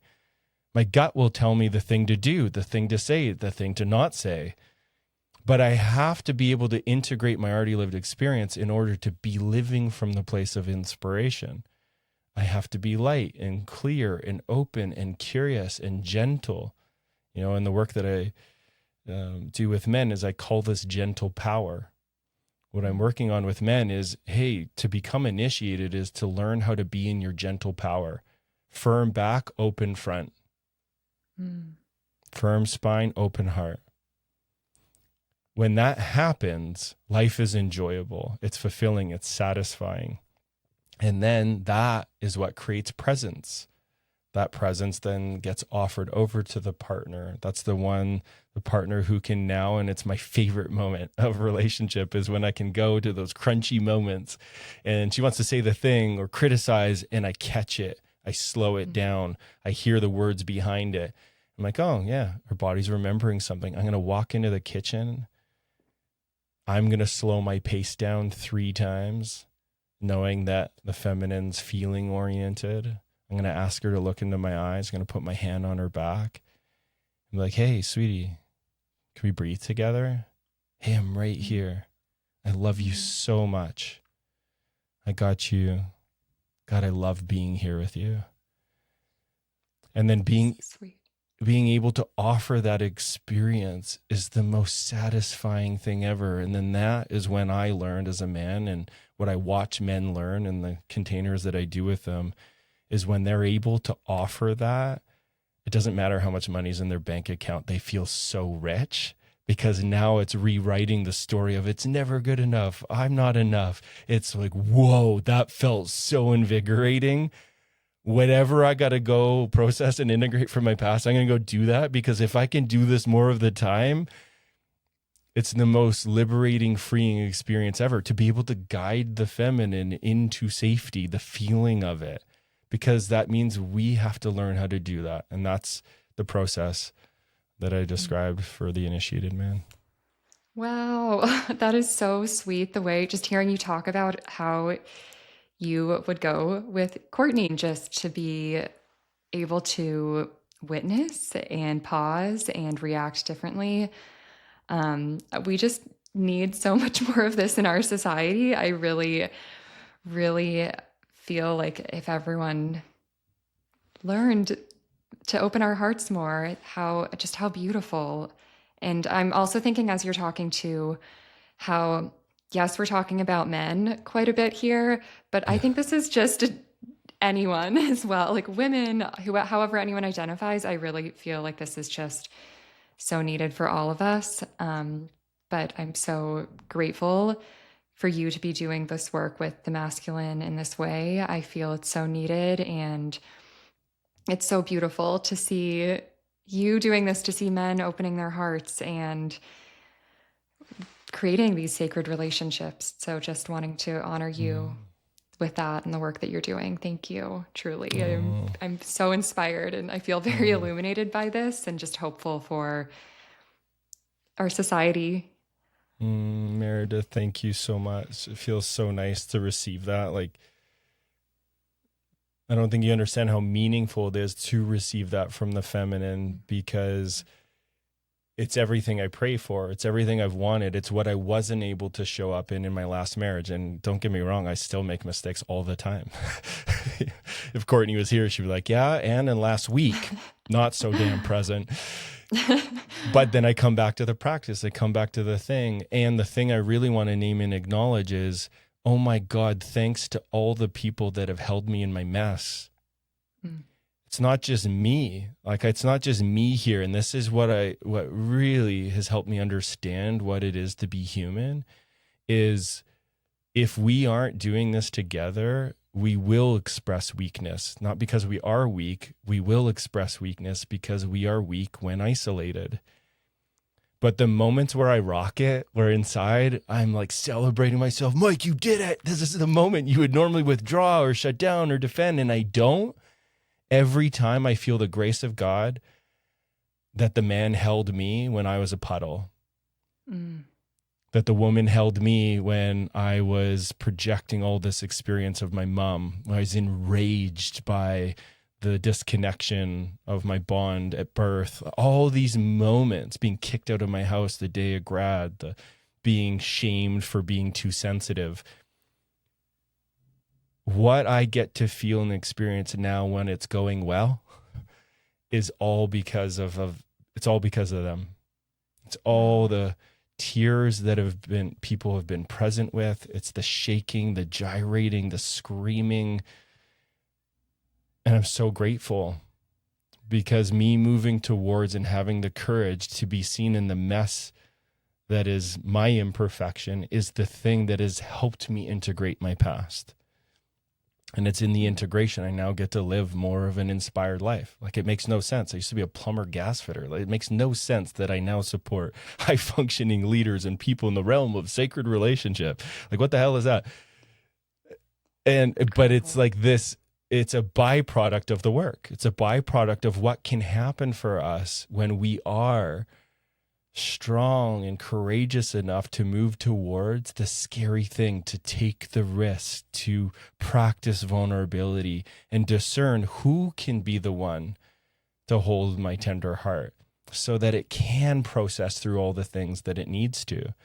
My gut will tell me the thing to do, the thing to say, the thing to not say. But I have to be able to integrate my already lived experience in order to be living from the place of inspiration. I have to be light and clear and open and curious and gentle. And the work that I do with men is I call this gentle power. What I'm working on with men is, hey, to become initiated is to learn how to be in your gentle power. Firm back, open front. Firm spine, open heart. When that happens, life is enjoyable. It's fulfilling. It's satisfying. And then that is what creates presence. That presence then gets offered over to the partner. That's the partner who can now, and it's my favorite moment of relationship, is when I can go to those crunchy moments and she wants to say the thing or criticize and I catch it. I slow it down. I hear the words behind it. I'm like, oh yeah, her body's remembering something. I'm going to walk into the kitchen. I'm going to slow my pace down 3 times, knowing that the feminine's feeling oriented. I'm going to ask her to look into my eyes. I'm going to put my hand on her back. I'm like, hey, sweetie, can we breathe together? Hey, I'm right here. I love you so much. I got you. God, I love being here with you. And then being able to offer that experience is the most satisfying thing ever. And then that is when I learned as a man, and what I watch men learn in the containers that I do with them, is when they're able to offer that, it doesn't matter how much money's in their bank account. They feel so rich because now it's rewriting the story of it's never good enough. I'm not enough. It's like, whoa, that felt so invigorating. Whatever I got to go process and integrate from my past, I'm going to go do that, because if I can do this more of the time, it's the most liberating, freeing experience ever, to be able to guide the feminine into safety, the feeling of it, because that means we have to learn how to do that. And that's the process that I described for the initiated man. Wow, that is so sweet. The way, just hearing you talk about how you would go with Courtney, just to be able to witness and pause and react differently. We just need so much more of this in our society. I really, really feel like if everyone learned to open our hearts more, how beautiful. And I'm also thinking, as you're talking to, how yes, we're talking about men quite a bit here, but I think this is just anyone as well, like women, who, however anyone identifies. I really feel like this is just so needed for all of us. But I'm so grateful for you to be doing this work with the masculine in this way. I feel it's so needed, and it's so beautiful to see you doing this, to see men opening their hearts and creating these sacred relationships. So just wanting to honor you with that and the work that you're doing. Thank you. Truly. I'm so inspired, and I feel very illuminated by this, and just hopeful for our society. Meredith, thank you so much. It feels so nice to receive that. Like, I don't think you understand how meaningful it is to receive that from the feminine, because it's everything I pray for. It's everything I've wanted. It's what I wasn't able to show up in my last marriage. And don't get me wrong, I still make mistakes all the time. If Courtney was here, she'd be like, yeah, and in last week, not so damn present. But then I come back to the practice. I come back to the thing. And the thing I really want to name and acknowledge is, oh my God, thanks to all the people that have held me in my mess. It's not just me. Like, it's not just me here. And this is what really has helped me understand what it is to be human, is if we aren't doing this together, we will express weakness. Not because we are weak. We will express weakness because we are weak when isolated. But the moments where I rock it, where inside I'm like celebrating myself, Mike, you did it. This is the moment you would normally withdraw or shut down or defend, and I don't. Every time I feel the grace of God that the man held me when I was a puddle, that the woman held me when I was projecting all this experience of my mom. I was enraged by the disconnection of my bond at birth, all these moments, being kicked out of my house the day of grad, the being shamed for being too sensitive. What I get to feel and experience now when it's going well is all because of it's all because of them. It's all the tears that people have been present with. It's the shaking, the gyrating, the screaming. And I'm so grateful, because me moving towards and having the courage to be seen in the mess that is my imperfection is the thing that has helped me integrate my past. And it's in the integration I now get to live more of an inspired life. Like, it makes no sense. I used to be a plumber gas fitter. Like, it makes no sense that I now support high functioning leaders and people in the realm of sacred relationship. Like, what the hell is that? But it's like this, it's a byproduct of the work. It's a byproduct of what can happen for us when we are strong and courageous enough to move towards the scary thing, to take the risk, to practice vulnerability and discern who can be the one to hold my tender heart so that it can process through all the things that it needs to.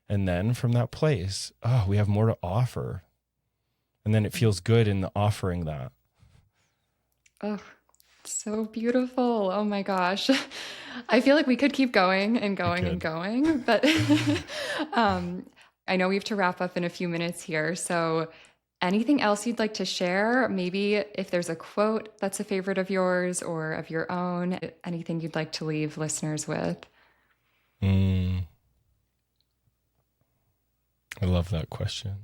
And then from that place, we have more to offer. And then it feels good in the offering that. Oh, so beautiful. Oh my gosh. I feel like we could keep going and going and going, but I know we have to wrap up in a few minutes here. So anything else you'd like to share? Maybe if there's a quote that's a favorite of yours or of your own, anything you'd like to leave listeners with? I love that question.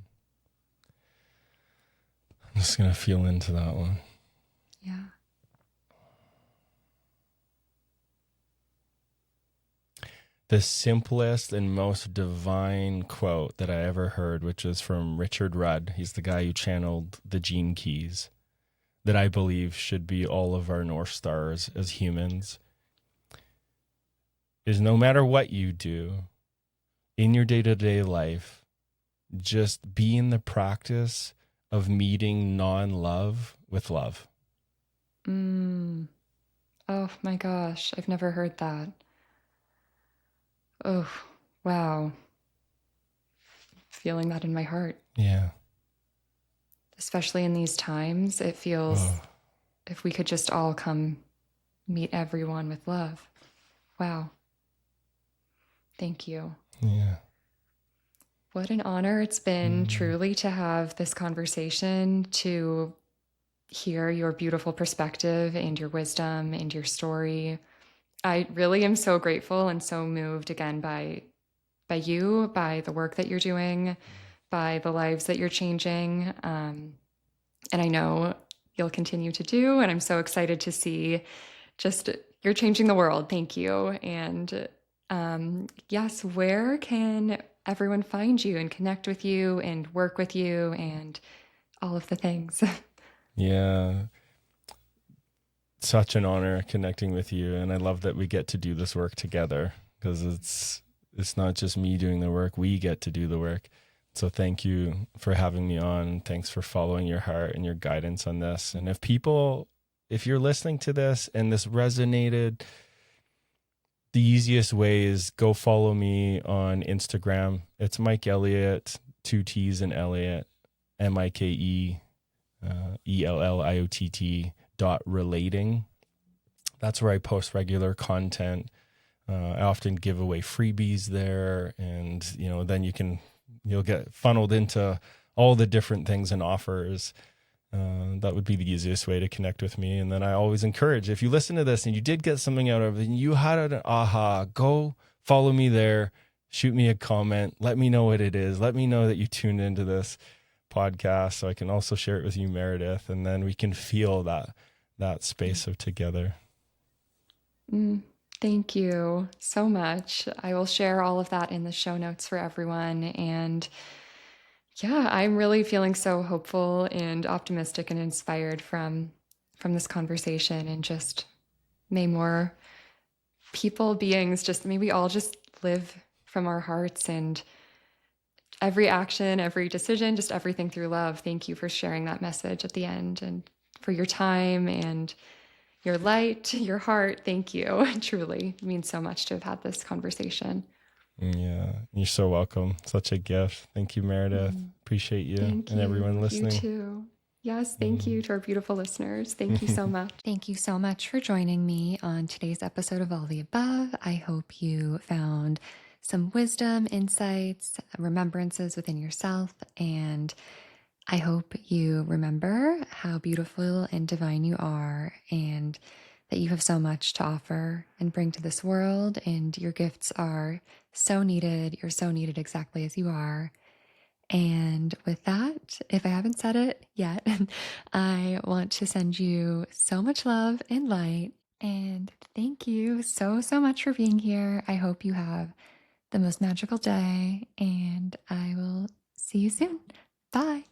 I'm just going to feel into that one. Yeah. The simplest and most divine quote that I ever heard, which is from Richard Rudd. He's the guy who channeled the Gene Keys, that I believe should be all of our North Stars as humans, is no matter what you do in your day-to-day life, just be in the practice of meeting non-love with love. Oh my gosh, I've never heard that. Oh, wow. Feeling that in my heart. Yeah. Especially in these times, it feels if we could just all come meet everyone with love. Wow. Thank you. Yeah. What an honor it's been truly to have this conversation, to hear your beautiful perspective and your wisdom and your story. I really am so grateful and so moved again by you, by the work that you're doing, by the lives that you're changing. And I know you'll continue to do, and I'm so excited to see just you're changing the world. Thank you. And yes, where can everyone find you and connect with you and work with you and all of the things? Yeah. Such an honor connecting with you. And I love that we get to do this work together, because it's not just me doing the work, we get to do the work. So thank you for having me on. Thanks for following your heart and your guidance on this. And if you're listening to this and this resonated, the easiest way is go follow me on Instagram. It's Mike Elliott, 2 T's in Elliott, MikeElliott.relating. That's where I post regular content. I often give away freebies there, and then you'll get funneled into all the different things and offers. That would be the easiest way to connect with me. And then I always encourage, if you listen to this and you did get something out of it and you had an aha, go follow me there, shoot me a comment, let me know what it is. Let me know that you tuned into this podcast so I can also share it with you, Meredith, and then we can feel that space of together. Thank you so much. I will share all of that in the show notes for everyone. And yeah, I'm really feeling so hopeful and optimistic and inspired from this conversation, and just may more beings, just may we all just live from our hearts, and every action, every decision, just everything through love. Thank you for sharing that message at the end and for your time and your light, your heart. Thank you. Truly, it means so much to have had this conversation. Yeah, you're so welcome. Such a gift. Thank you, Meredith. Mm. Appreciate you Thank and everyone you. You listening. too. Yes, thank you Mhm. to our beautiful listeners. Thank you so much. Thank you so much for joining me on today's episode of All the Above. I hope you found some wisdom, insights, remembrances within yourself, and I hope you remember how beautiful and divine you are and that you have so much to offer and bring to this world. And your gifts are so needed. You're so needed exactly as you are. And with that, if I haven't said it yet, I want to send you so much love and light. And thank you so, so much for being here. I hope you have the most magical day, and I will see you soon. Bye.